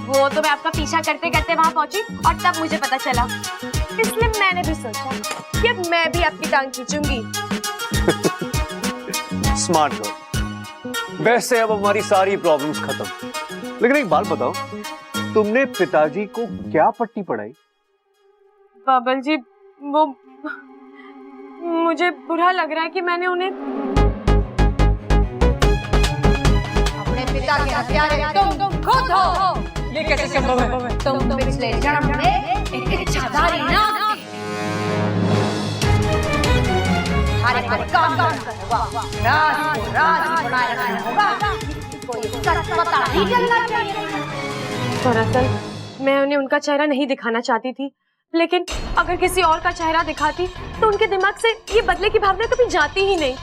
L: वो तो मैं आपका पीछा करते करते वहाँ पहुँची और तब मुझे पता चला। इसलिए मैंने भी सोचा कि अब मैं भी आपकी टांग खींचूंगी।
B: Smart girl. वैसे अब हमारी सारी प्रॉब्लम्स खत्म। लेकिन एक बात बताओ, तुमने पिताजी को क्या पट्टी पढ़ाई?
L: बाबल जी, वो मुझे बुरा लग रहा है कि मैंने उन्हें
M: अपने पिता के हत्यारे तुम खुद हो।
L: ये कैसे संभव है?
M: तुम पिछले जन्म में एक इच्छाधारी नाग थे। हमारे पर काम करना होगा, राज को राज बनाए रखना होगा। कोई सच पता नहीं चलना चाहिए।
L: दरअसल मैं उन्हें उनका चेहरा नहीं दिखाना चाहती थी, लेकिन अगर किसी और का चेहरा दिखाती तो उनके दिमाग से ये बदले की भावना कभी जाती ही नहीं।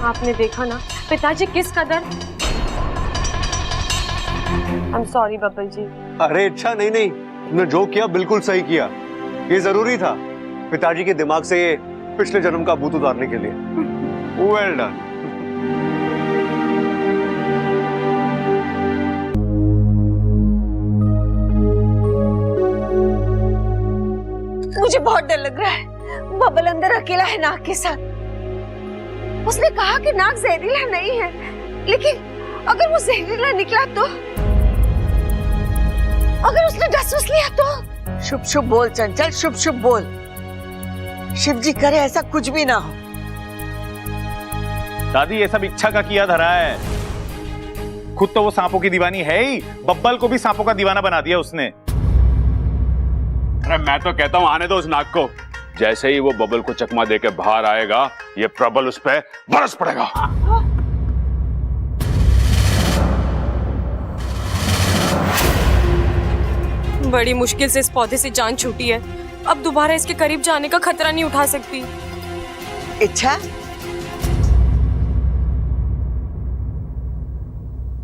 L: आपने देखा ना पिताजी किस कदर। I'm sorry बब्बल जी।
B: अरे अच्छा, नहीं नहीं, तुमने जो किया बिल्कुल सही किया। ये जरूरी था, पिताजी के दिमाग से ये पिछले जन्म का भूत उतारने के लिए। Well done.
A: मुझे बहुत डर लग रहा है। बबल अंदर अकेला है नाग के साथ। उसने कहा कि नाग जहरीला नहीं है, लेकिन अगर वो जहरीला निकला तो? अगर उसने डस लिया तो?
E: शुभ शुभ बोल चंचल, शुभ शुभ बोल। शिव जी करे ऐसा कुछ भी ना हो।
G: दादी, ये सब इच्छा का किया धरा है। खुद तो वो सांपों की दीवानी है ही, बब्बल को भी सांपों का दीवाना बना दिया उसने।
H: अरे मैं तो कहता हूँ आने दो उस नाग को। जैसे ही वो बबल को चकमा देके बाहर आएगा, ये प्रबल उस पे बरस पड़ेगा।
L: बड़ी मुश्किल से इस पौधे से जान छूटी है। अब दोबारा इसके करीब जाने का खतरा नहीं उठा सकती।
E: इच्छा,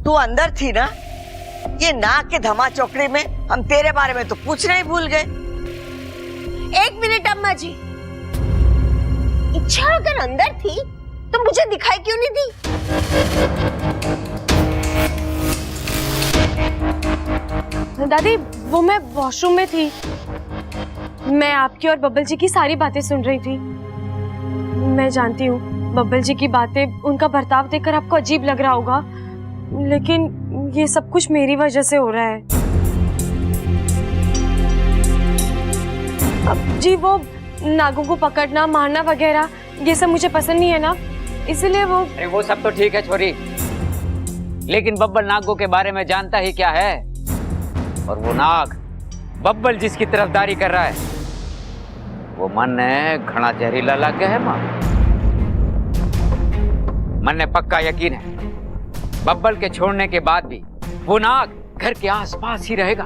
E: तू अंदर थी ना? ये नाग के धमा चौकड़ी में हम तेरे बारे में तो पूछना ही भूल गए।
A: एक मिनट अम्मा जी, इच्छा अगर अंदर थी तो मुझे दिखाई क्यों नहीं दी? दादी वो मैं वॉशरूम में थी, मैं आपकी और बब्बल जी की सारी बातें सुन रही थी। मैं जानती हूँ बब्बल जी की बातें, उनका बर्ताव देखकर आपको अजीब लग रहा होगा, लेकिन ये सब कुछ मेरी वजह से हो रहा है। अब जी वो नागों को पकड़ना मारना वगैरह ये सब मुझे पसंद नहीं है ना, इसलिए वो।
F: अरे वो सब तो ठीक है छोरी, लेकिन बब्बल नागों के बारे में जानता ही क्या है? और वो नाग बब्बल जिसकी तरफदारी कर रहा है वो मन है घना जहरीला लग गया है माँ। मन ने पक्का यकीन है बब्बल के छोड़ने के बाद भी वो नाग घर के आसपास ही रहेगा।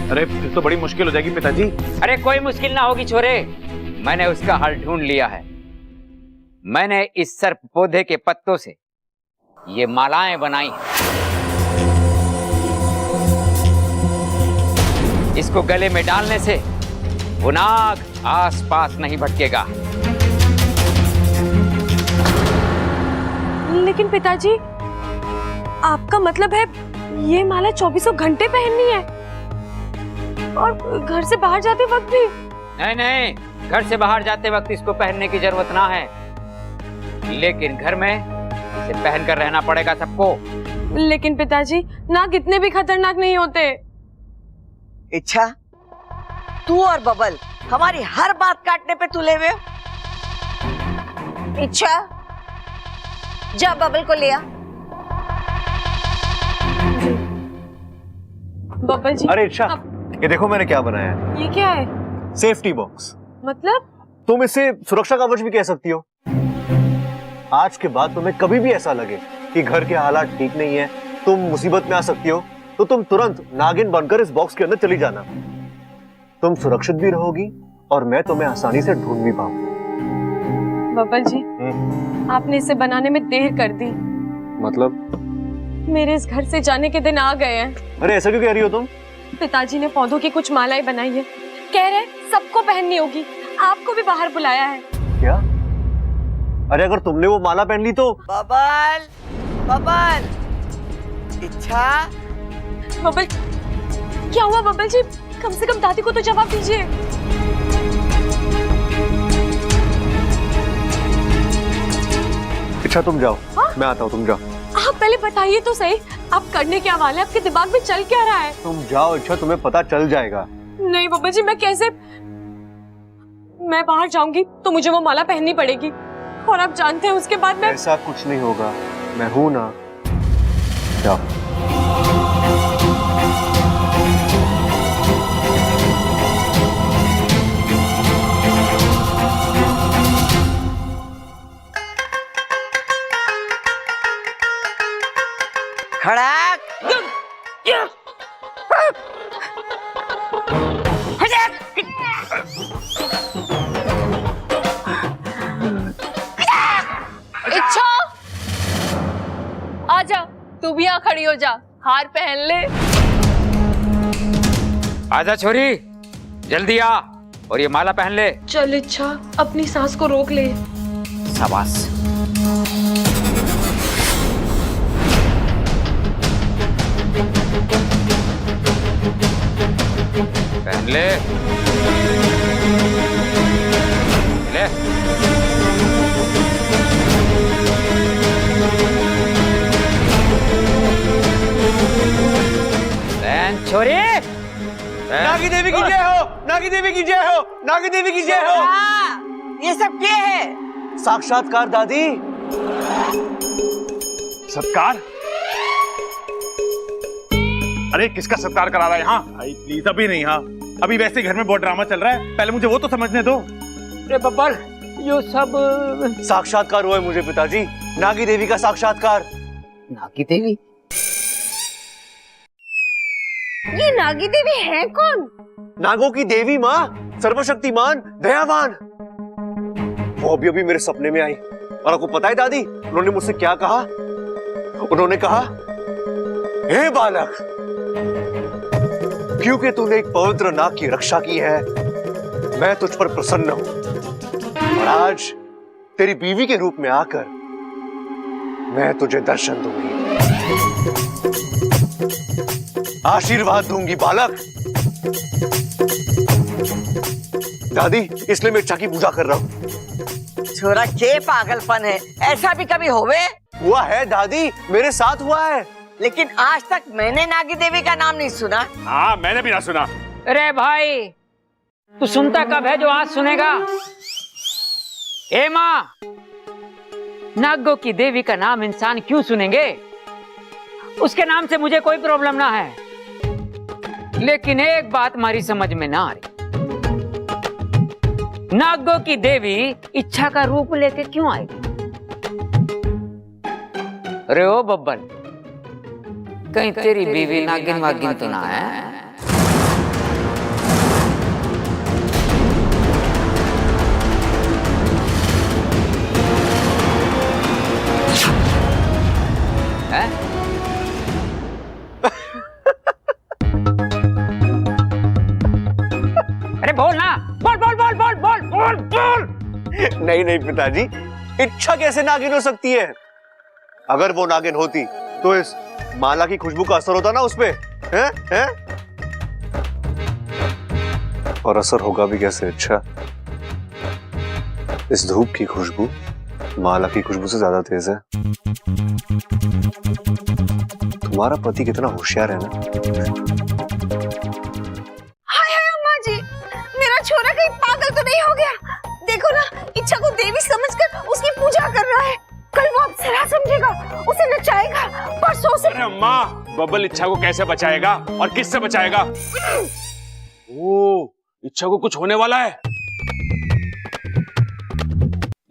G: अरे फिर तो बड़ी मुश्किल हो जाएगी पिताजी।
F: अरे कोई मुश्किल ना होगी छोरे, मैंने उसका हल ढूंढ लिया है। मैंने इस सर्प पौधे के पत्तों से ये मालाएं बनाई हैं। इसको गले में डालने से वो नाग आसपास नहीं भटकेगा।
A: लेकिन पिताजी आपका मतलब है ये माला 24 घंटे पहननी है और घर से बाहर जाते वक्त भी?
F: नहीं नहीं, घर से बाहर जाते वक्त इसको पहनने की जरूरत ना है, लेकिन घर में इसे पहनकर रहना पड़ेगा सबको।
A: लेकिन पिताजी नाग इतने भी खतरनाक नहीं होते।
E: इच्छा, तू और बबल हमारी हर बात काटने पे तुले हुए हो।
M: इच्छा जा बबल को ले आ।
A: बब्बल जी।
B: अरे इच्छा, ये देखो मैंने क्या बनाया है।
A: ये क्या है?
B: Safety box.
A: मतलब?
B: तुम इसे सुरक्षा कवच भी कह सकती हो। आज के बाद तुम्हें कभी भी ऐसा लगे कि घर के हालात ठीक नहीं है, तुम मुसीबत में आ सकती हो, तो तुम तुरंत नागिन बनकर इस बॉक्स के अंदर चली जाना। तुम सुरक्षित भी रहोगी और मैं तुम्हें आसानी से ढूंढ भी पाऊंगा।
A: बब्बल जी आपने इसे बनाने में देर कर दी।
B: मतलब?
A: मेरे इस घर से जाने के दिन आ गए हैं।
B: अरे ऐसा क्यों कह रही हो तुम?
A: पिताजी ने पौधों की कुछ मालाएं बनाई है, कह रहे सबको पहननी होगी, आपको भी बाहर बुलाया है।
B: क्या? अरे अगर तुमने वो माला पहन ली तो?
E: बबल, बबल, इच्छा।
A: बब्बल क्या हुआ? बब्बल जी कम से कम दादी को तो जवाब दीजिए।
B: इच्छा तुम जाओ। हाँ? मैं आता हूँ, तुम जाओ।
A: आप पहले बताइए तो सही, आप करने क्या वाले, आपके दिमाग में चल क्या रहा है?
B: तुम जाओ इच्छा, तुम्हें पता चल जाएगा।
A: नहीं बब्बल जी, मैं कैसे? मैं बाहर जाऊंगी तो मुझे वो माला पहननी पड़ेगी और आप जानते हैं उसके बाद मैं।
B: ऐसा कुछ नहीं होगा, मैं हूं ना। जाओ।
E: खड़ाक।
D: इच्छा आजा, तू भी यहाँ खड़ी हो जा, हार पहन ले।
F: आजा छोरी, जल्दी आ और ये माला पहन ले।
A: चल इच्छा, अपनी सांस को रोक ले।
F: शाबाश। पहन ले। ले। पहन छोरी।
B: नागी देवी की जय हो, नागी देवी की जय हो, नागी देवी की जय हो।
E: ये सब क्या है?
B: साक्षात्कार दादी।
G: सत्कार? अरे किसका सत्कार करा रहा है यहाँ? भाई प्लीज अभी नहीं। हाँ अभी वैसे घर में बहुत ड्रामा चल रहा है, पहले मुझे वो तो समझने दो।
F: अरे बब्बल यो सब
B: साक्षात्कार हुआ है मुझे पिताजी, नागी देवी का साक्षात्कार।
F: नागी देवी?
M: ये नागी देवी है कौन?
B: नागों की देवी माँ, सर्वशक्तिमान, दयावान। वो अभी अभी मेरे सपने में आई और आपको पता है दादी उन्होंने मुझसे क्या कहा? उन्होंने कहा, हे बालक, क्योंकि तूने एक पवित्र नाग की रक्षा की है, मैं तुझ पर प्रसन्न हूं और आज तेरी बीवी के रूप में आकर मैं तुझे दर्शन दूंगी, आशीर्वाद दूंगी बालक। दादी, इसलिए मैं इच्छा की पूजा कर रहा हूँ।
E: छोरा के पागलपन है, ऐसा भी कभी होवे?
B: हुआ है दादी, मेरे साथ हुआ है।
E: लेकिन आज तक मैंने नागी देवी का नाम नहीं सुना।
H: हाँ, मैंने भी ना सुना।
F: अरे भाई, तू सुनता कब है जो आज सुनेगा? ए माँ, नागों की देवी का नाम इंसान क्यों सुनेंगे? उसके नाम से मुझे कोई प्रॉब्लम ना है, लेकिन एक बात हमारी समझ में ना आ रही। नागों की देवी इच्छा का रूप लेके क्यों आएगी? अरे ओ बब्बन, कहीं तेरी बीवी नागिन वागिन तो ना है? अरे बोल ना, बोल बोल बोल बोल बोल बोल बोल।
B: नहीं नहीं पिताजी, इच्छा कैसे नागिन हो सकती है? अगर वो नागिन होती तो इस माला की खुशबू का असर होता ना उसपे, हैं? और असर होगा भी कैसे? अच्छा, इस धूप की खुशबू माला की खुशबू से ज्यादा तेज है। तुम्हारा पति कितना होशियार है ना।
A: हाय हाय अम्मा जी, मेरा छोरा कहीं पागल तो नहीं हो गया? देखो ना, इच्छा को देवी समझकर उसकी पूजा कर रहा है। कल वो अप्सरा समझेगा, उसे नचाएगा, परसों से।
H: अरे अम्मा, बब्बल इच्छा को कैसे बचाएगा और किससे बचाएगा? ओ, इच्छा को कुछ होने वाला है।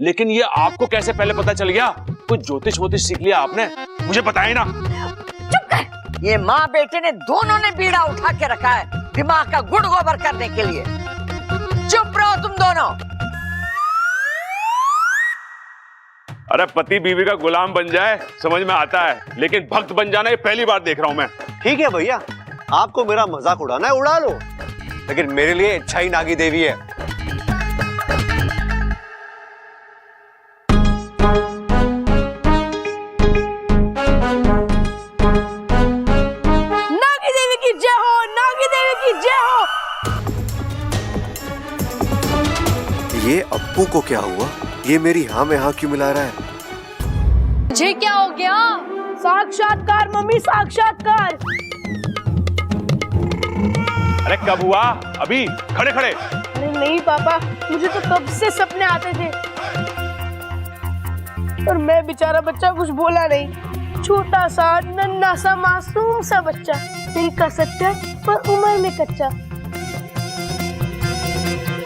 H: लेकिन ये आपको कैसे पहले पता चल गया? कुछ ज्योतिष वोतिष सीख लिया आपने? मुझे बताइए ना।
E: चुप कर। ये माँ बेटे ने दोनों ने बीड़ा उठा के रखा है दिमाग का गुड़ गोबर करने के लिए। चुप रहो तुम दोनों।
H: अरे पति बीवी का गुलाम बन जाए समझ में आता है, लेकिन भक्त बन जाना ये पहली बार देख रहा हूं मैं।
B: ठीक है भैया, आपको मेरा मजाक उड़ाना है उड़ा लो, लेकिन मेरे लिए इच्छा ही नागी देवी है।
C: नागी देवी की जय हो, नागी देवी की जय हो।
B: ये अप्पू को क्या हुआ? ये मेरी हाँ में हाँ क्यों मिला रहा है?
D: मुझे क्या हो गया?
C: साक्षात्कार मम्मी, साक्षात्कार।
H: अरे कब हुआ? अभी खड़े खड़े।
C: अरे नहीं पापा, मुझे तो कब से सपने आते थे, और मैं बेचारा बच्चा कुछ बोला नहीं। छोटा सा नन्हा सा मासूम सा बच्चा, दिल का सच्चा पर उम्र में कच्चा।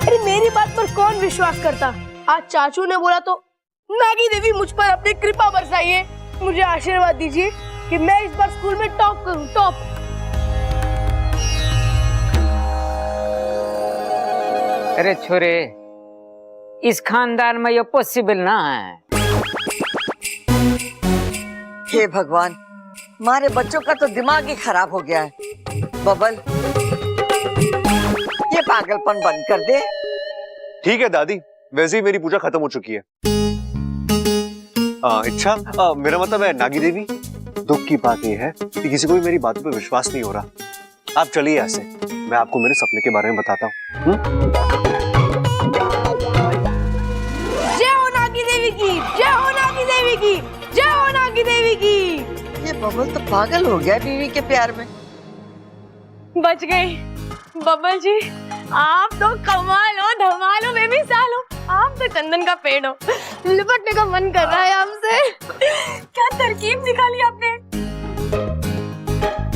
C: अरे मेरी बात पर कौन विश्वास करता? आज चाचू ने बोला तो नागी देवी मुझ पर अपनी कृपा बरसाइए। मुझे आशीर्वाद दीजिए कि मैं इस बार स्कूल में टॉप करूं, टॉप।
F: अरे छोरे, इस खानदान में ये पॉसिबल ना है।
E: हे भगवान, हमारे बच्चों का तो दिमाग ही खराब हो गया है। बबल, ये पागलपन बंद कर दे।
B: ठीक है दादी, वैसे ही मेरी पूजा खत्म हो चुकी है। इच्छा, मेरा मतलब है नागी देवी, दुख की बात यह है कि किसी को भी मेरी बातों पे विश्वास नहीं हो रहा। आप चलिए यहाँ से, मैं आपको मेरे सपने के बारे में बताता हूँ।
C: जय हो नागी देवी की, जय हो नागी देवी की, जय हो नागी देवी की।
E: ये बबल तो पागल हो गया बीवी के प्यार में।
L: बच गई बब्बल जी, आप तो कमाल हो, धमाल हो, बेमिसाल हो। आप तो चंदन का पेड़ हो, लिपटने का मन कर रहा है आपसे। क्या तरकीब निकाली आपने?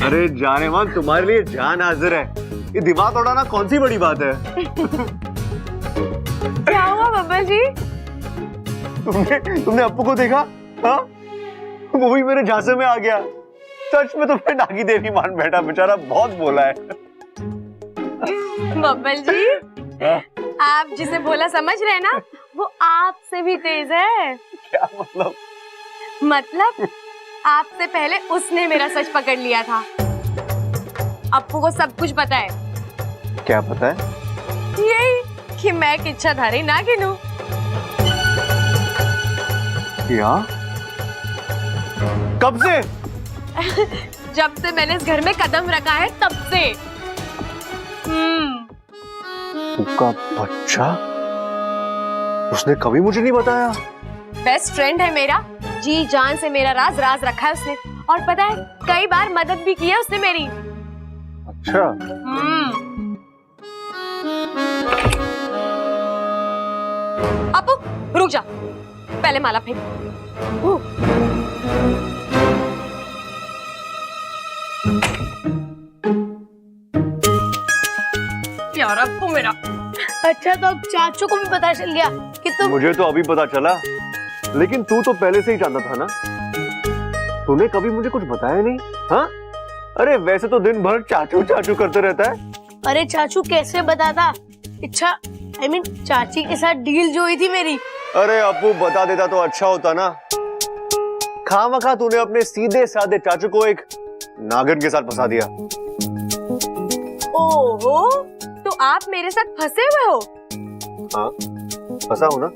B: अरे जाने मन, तुम्हारे लिए जान हाजिर है। ये दिमाग उड़ाना कौन सी बड़ी बात है?
L: क्या हुआ बब्बल जी?
B: तुमने अप्पू को देखा? हाँ, वो भी मेरे झांसे में आ गया। सच में तुम्हें नागी देवी मान बैठा, बेचारा बहुत बोला है।
L: बब्बल जी, आप जिसे बोला समझ रहे ना, वो आपसे भी तेज है।
B: क्या मतलब?
L: मतलब आपसे पहले उसने मेरा सच पकड़ लिया था। अप्पू को सब कुछ पता है।
B: क्या पता है?
L: यही कि मैं एक इच्छाधारी नागिन हूँ।
B: क्या? कब से?
A: जब से मैंने इस घर में कदम रखा है तब से।
B: उसका बच्चा? उसने कभी मुझे नहीं बताया।
A: बेस्ट फ्रेंड है मेरा, जी जान से मेरा राज राज रखा है उसने, और पता है कई बार मदद भी की है उसने मेरी।
B: अच्छा।
A: अपू रुक जा, पहले माला फेंक। यार अपू मेरा।
C: अच्छा तो अब चाचू को भी पता चल गया कि तुम।
B: मुझे तो अभी पता चला, लेकिन तू तो पहले से ही जानता था ना। तूने कभी मुझे कुछ बताया नहीं? हाँ? अरे वैसे तो दिन भर चाचू चाचू करते रहता है।
C: अरे चाचू कैसे बताता? अच्छा I mean, चाची के साथ डील जो हुई थी मेरी।
B: अरे अपू बता देता तो अच्छा होता ना। खामखा तूने अपने सीधे साधे चाचू को एक नागिन के साथ फंसा दिया।
A: ओहो, तो आप मेरे साथ फंसे हुए हो?
B: हाँ, फंसा हूं ना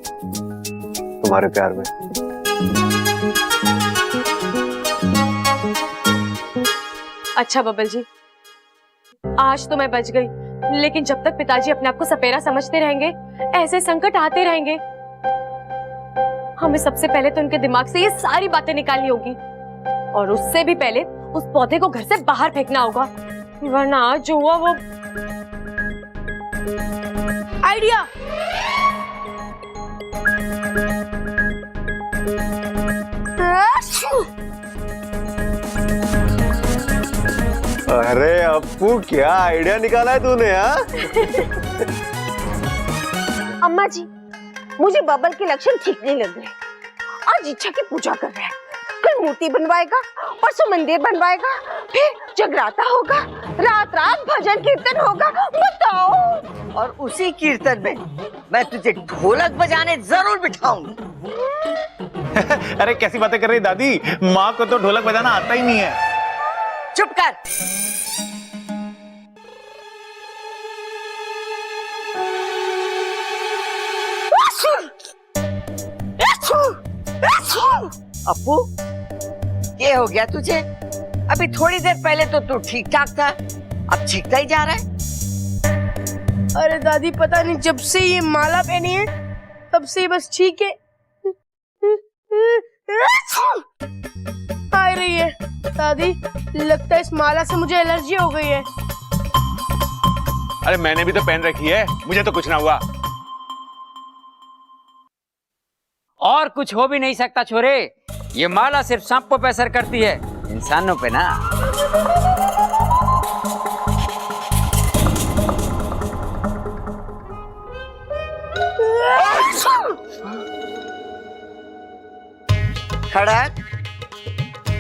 B: तुम्हारे प्यार में।
A: अच्छा बबल जी, आज तो मैं बच गई, लेकिन जब तक पिताजी अपने आप को सपेरा समझते रहेंगे, ऐसे संकट आते रहेंगे। हमें सबसे पहले तो उनके दिमाग से ये सारी बातें निकालनी होगी, और उससे भी पहले उस पौधे को घर से बाहर फेंकना होगा, वरना आज जो हुआ वो।
C: आइडिया।
B: अरे अपू क्या आइडिया निकाला है तूने? हाँ?
M: अम्मा जी, मुझे बबल के लक्षण ठीक नहीं लग रहे। आज इच्छा की पूजा कर रहा है, कल मूर्ति बनवाएगा, परसों मंदिर बनवाएगा, फिर जगराता होगा, रात रात भजन कीर्तन होगा। बताओ।
E: और उसी कीर्तन में मैं तुझे ढोलक बजाने जरूर बिठाऊंगी।
G: अरे कैसी बातें कर रही दादी, माँ को तो ढोलक बजाना आता ही नहीं है।
E: चुप कर। अपू ये हो गया तुझे? अभी थोड़ी देर पहले तो तू ठीक ठाक था, अब छींकता ही जा रहा है।
C: अरे दादी पता नहीं जब से ये माला पहनी है तब से ही बस ठीक है आ रही है। दादी लगता है इस माला से मुझे एलर्जी हो गई है।
H: अरे मैंने भी तो पहन रखी है, मुझे तो कुछ ना हुआ।
F: और कुछ हो भी नहीं सकता छोरे, ये माला सिर्फ सांपों पे असर करती है, इंसानों पे ना।
E: खड़क,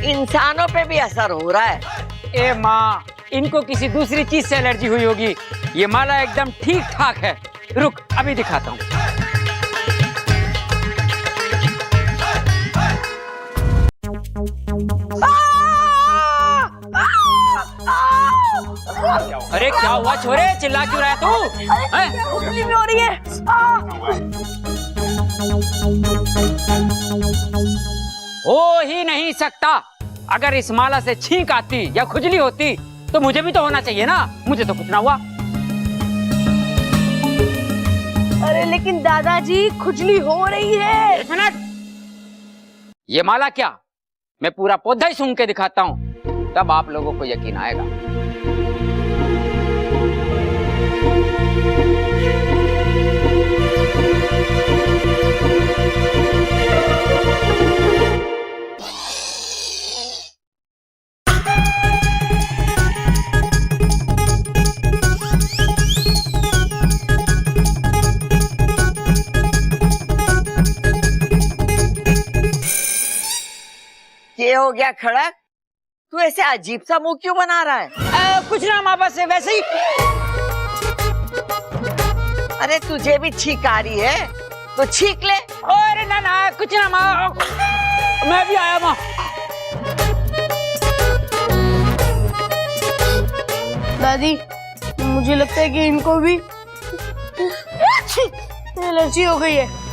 E: इंसानों पे भी असर हो रहा है।
F: ए माँ, इनको किसी दूसरी चीज से एलर्जी हुई होगी, ये माला एकदम ठीक ठाक है। रुक अभी दिखाता हूँ। अरे क्या हुआ छोरे, चिल्ला क्यों रहा है तू?
C: तकलीफ हो रही है।
F: हो ही नहीं सकता। अगर इस माला से छींक आती या खुजली होती तो मुझे भी तो होना चाहिए ना, मुझे तो कुछ ना हुआ।
C: अरे लेकिन दादाजी खुजली हो रही है।
F: एक मिनट, ये माला क्या, मैं पूरा पौधा ही सूंघ के दिखाता हूँ, तब आप लोगों को यकीन आएगा।
E: ये हो गया खड़क, तू ऐसे अजीब सा मुंह क्यों बना रहा है?
F: कुछ ना माँ, बस वैसे ही।
E: अरे तुझे भी छींक आ रही है तो छींक ले।
F: अरे ना ना कुछ ना माँ, मैं भी आया माँ।
C: दादी मुझे लगता है कि इनको भी एलर्जी हो गई है।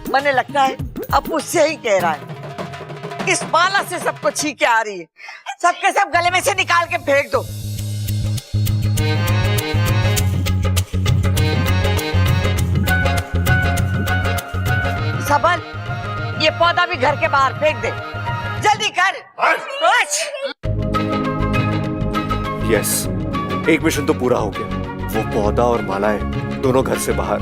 E: मने लगता है अब मुझसे ही कह रहा है। इस माला से सबको छींके आ रही है, सबके सब गले में से निकाल के फेंक दो। सबल, ये पौधा भी घर के बाहर फेंक दे, जल्दी कर।
B: यस, एक मिशन तो पूरा हो गया। वो पौधा और मालाएं दोनों घर से बाहर।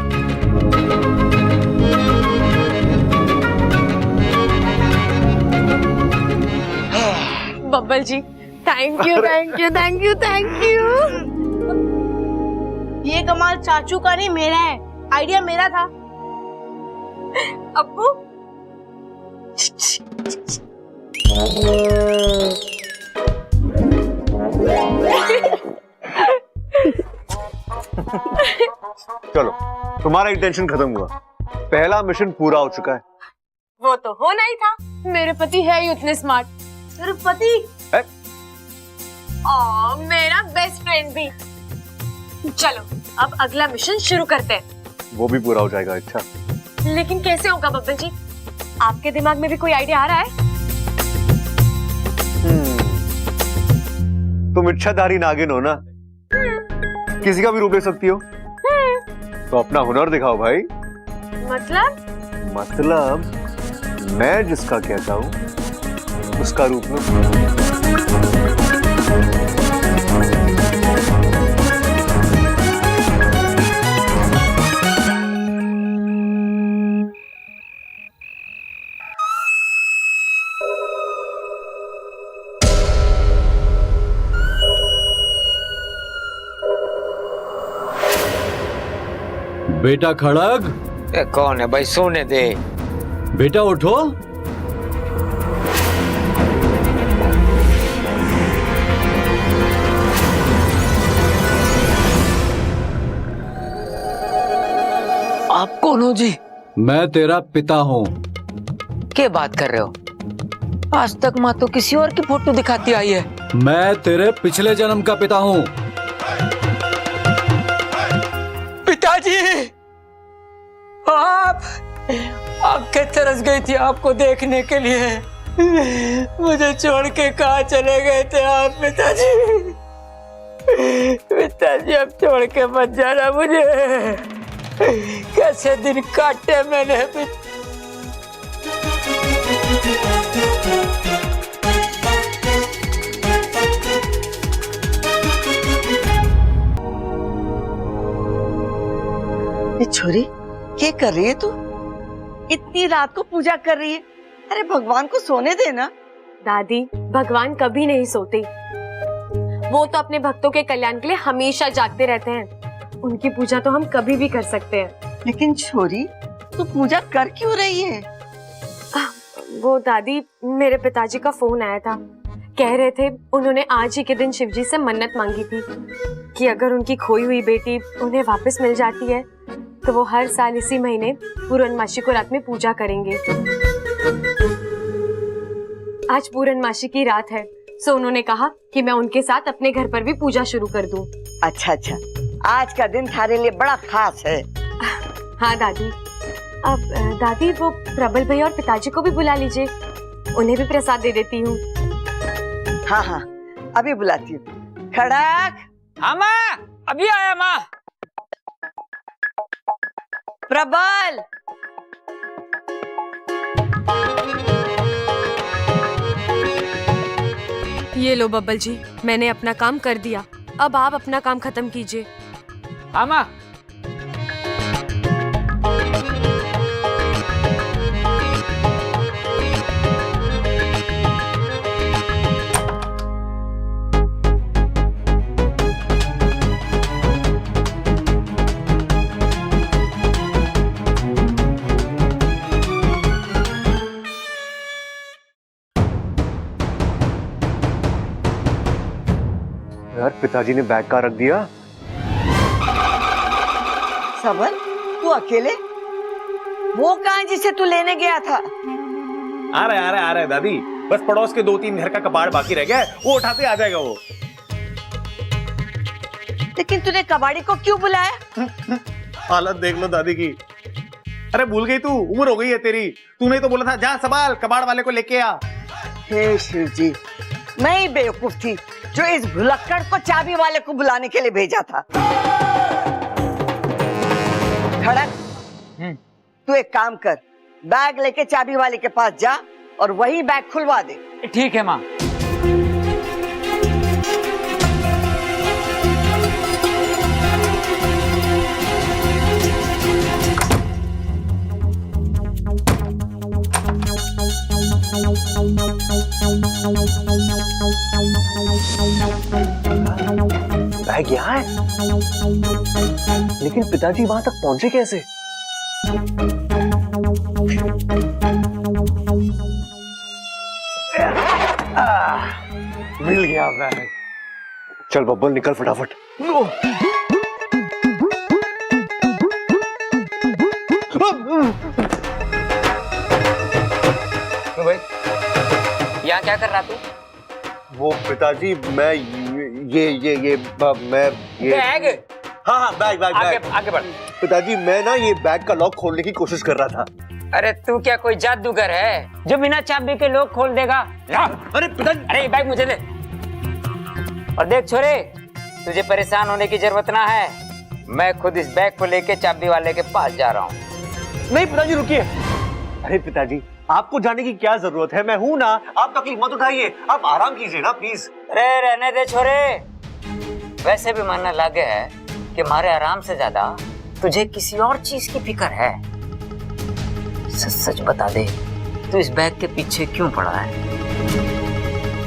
A: Babbal ji, thank you thank you thank you thank you.
C: ये कमाल चाचू का नहीं, मेरा है। आइडिया मेरा था।
A: अब्बू,
B: चलो, तुम्हारा इंटेंशन खत्म हुआ। पहला मिशन पूरा हो चुका है।
A: वो तो होना ही था। मेरे पति है ही उतने स्मार्ट।
C: तेरे पति?
A: मेरा बेस्ट फ्रेंड भी। चलो, अब अगला मिशन शुरू करते हैं।
B: वो भी पूरा हो जाएगा। अच्छा,
A: लेकिन कैसे होगा बब्बल जी? आपके दिमाग में भी कोई आइडिया आ रहा है?
B: तुम इच्छाधारी नागिन हो ना, किसी का भी रूप ले सकती हो। तो अपना हुनर दिखाओ भाई। मतलब मैं जिसका कहता हूँ उसका रूप लो।
J: बेटा खड़ग,
F: ये कौन है भाई? सोने दे।
J: बेटा उठो।
F: आप कौन हो जी?
J: मैं तेरा पिता हूँ।
F: क्या बात कर रहे हो? आज तक माँ तो किसी और की फोटो दिखाती आई है।
J: मैं तेरे पिछले जन्म का पिता हूँ।
F: पिताजी, आप आंखें तरस गई थी आपको देखने के लिए। मुझे छोड़ के कहाँ चले गए थे आप पिताजी? पिताजी, अब छोड़ के मत जाना मुझे। कैसे दिन काटे मैंने।
E: ये छोरी क्या कर रही है तू? इतनी रात को पूजा कर रही है? अरे भगवान को सोने देना।
A: दादी, भगवान कभी नहीं सोते। वो तो अपने भक्तों के कल्याण के लिए हमेशा जागते रहते हैं। उनकी पूजा तो हम कभी भी कर सकते हैं।
E: लेकिन छोरी, तू पूजा कर क्यों रही है?
A: वो दादी, मेरे पिताजी का फोन आया था। कह रहे थे उन्होंने आज ही के दिन शिवजी से मन्नत मांगी थी कि अगर उनकी खोई हुई बेटी उन्हें वापस मिल जाती है तो वो हर साल इसी महीने पूर्णमासी को रात में पूजा करेंगे। आज पूर्णमासी की रात है, सो उन्होंने कहा कि मैं उनके साथ अपने घर पर भी पूजा शुरू कर दूं।
E: अच्छा अच्छा, आज का दिन थारे लिए बड़ा खास है।
A: हाँ दादी। अब दादी, वो प्रबल भैया और पिताजी को भी बुला लीजिए, उन्हें भी प्रसाद दे देती हूँ।
E: हाँ हाँ, अभी बुलाती हूँ। खड़क।
F: हाँ माँ, अभी आया माँ।
E: प्रबल।
L: ये लो बब्बल जी, मैंने अपना काम कर दिया। अब आप अपना काम खत्म कीजिए।
F: हाँ माँ।
B: यार पिताजी ने बैग कहाँ रख दिया?
E: सबल, तू अकेले? वो कहाँ जिसे तू लेने गया था?
G: आ रहा है दादी। बस पड़ोस के 2-3 घर का कबाड़ बाकी रह गया है, वो उठाते आ जाएगा वो।
E: लेकिन तूने कबाड़ी को क्यों बुलाया?
G: हालत देख लो दादी की। अरे भूल गई तू, उम्र हो गई है तेरी। तूने तो बोला था जा संभाल, कबाड़ वाले को लेके आ।
E: हे शिव जी, मैं ही बेवकूफ थी जो इस भुलक्कड़ को चाबी वाले को बुलाने के लिए भेजा था। खड़क, तू एक काम कर, बैग लेके चाबी वाले के पास जा और वही बैग खुलवा दे।
F: ठीक है माँ।
B: बैग यहाँ है, लेकिन पिताजी वहां तक पहुंचे कैसे? मिल गया बैग। चल बब्बल निकल फटाफट।
F: भाई यहाँ क्या कर रहा तू?
B: वो पिताजी मैं ये
F: बैग?
B: हाँ बैग
F: आगे बढ़।
B: पिताजी मैं ना ये बैग का लॉक खोलने की कोशिश कर रहा था।
F: अरे तू क्या कोई जादूगर है जो बिना चाबी के लोग खोल देगा?
B: अरे पिताजी,
F: अरे ये बैग मुझे दे। और देख छोरे, तुझे परेशान होने की जरूरत ना है, मैं खुद इस बैग को लेके चाबी वाले के पास जा रहा हूँ।
B: नहीं पिताजी रुकिए। अरे पिताजी आपको जाने की क्या जरूरत है, मैं हूं ना, आप तकलीफ मत उठाइए, आप आराम कीजिए ना प्लीज।
F: अरे रहने दे छोरे, वैसे भी मानने लगे है कि हमारे आराम से ज्यादा तुझे किसी और चीज की फिक्र है। सच सच बता दे, तू इस बैग के पीछे क्यों पड़ा है?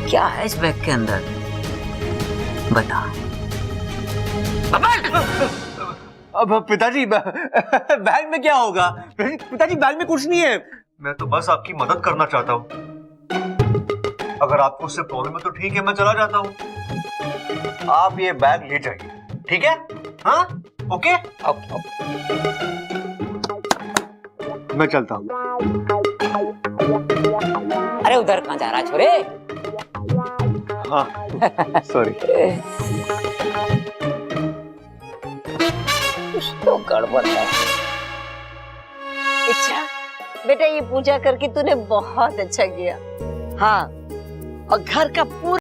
F: क्या है इस बैग के अंदर? बता।
B: अब पिताजी बैग में क्या होगा? पिताजी बैग में कुछ नहीं है, मैं तो बस आपकी मदद करना चाहता हूँ। अगर आपको उससे प्रॉब्लम है तो ठीक है, मैं चला जाता हूँ। आप ये बैग ले जाइए, ठीक है? हाँ ओके
F: ओके।
B: मैं चलता हूँ।
F: अरे उधर कहाँ जा रहा है छोरे?
B: हाँ सॉरी।
F: कुछ तो गड़बड़ है।
E: अच्छा बेटा, ये पूजा करके तूने बहुत अच्छा किया। हाँ, और घर का पूरा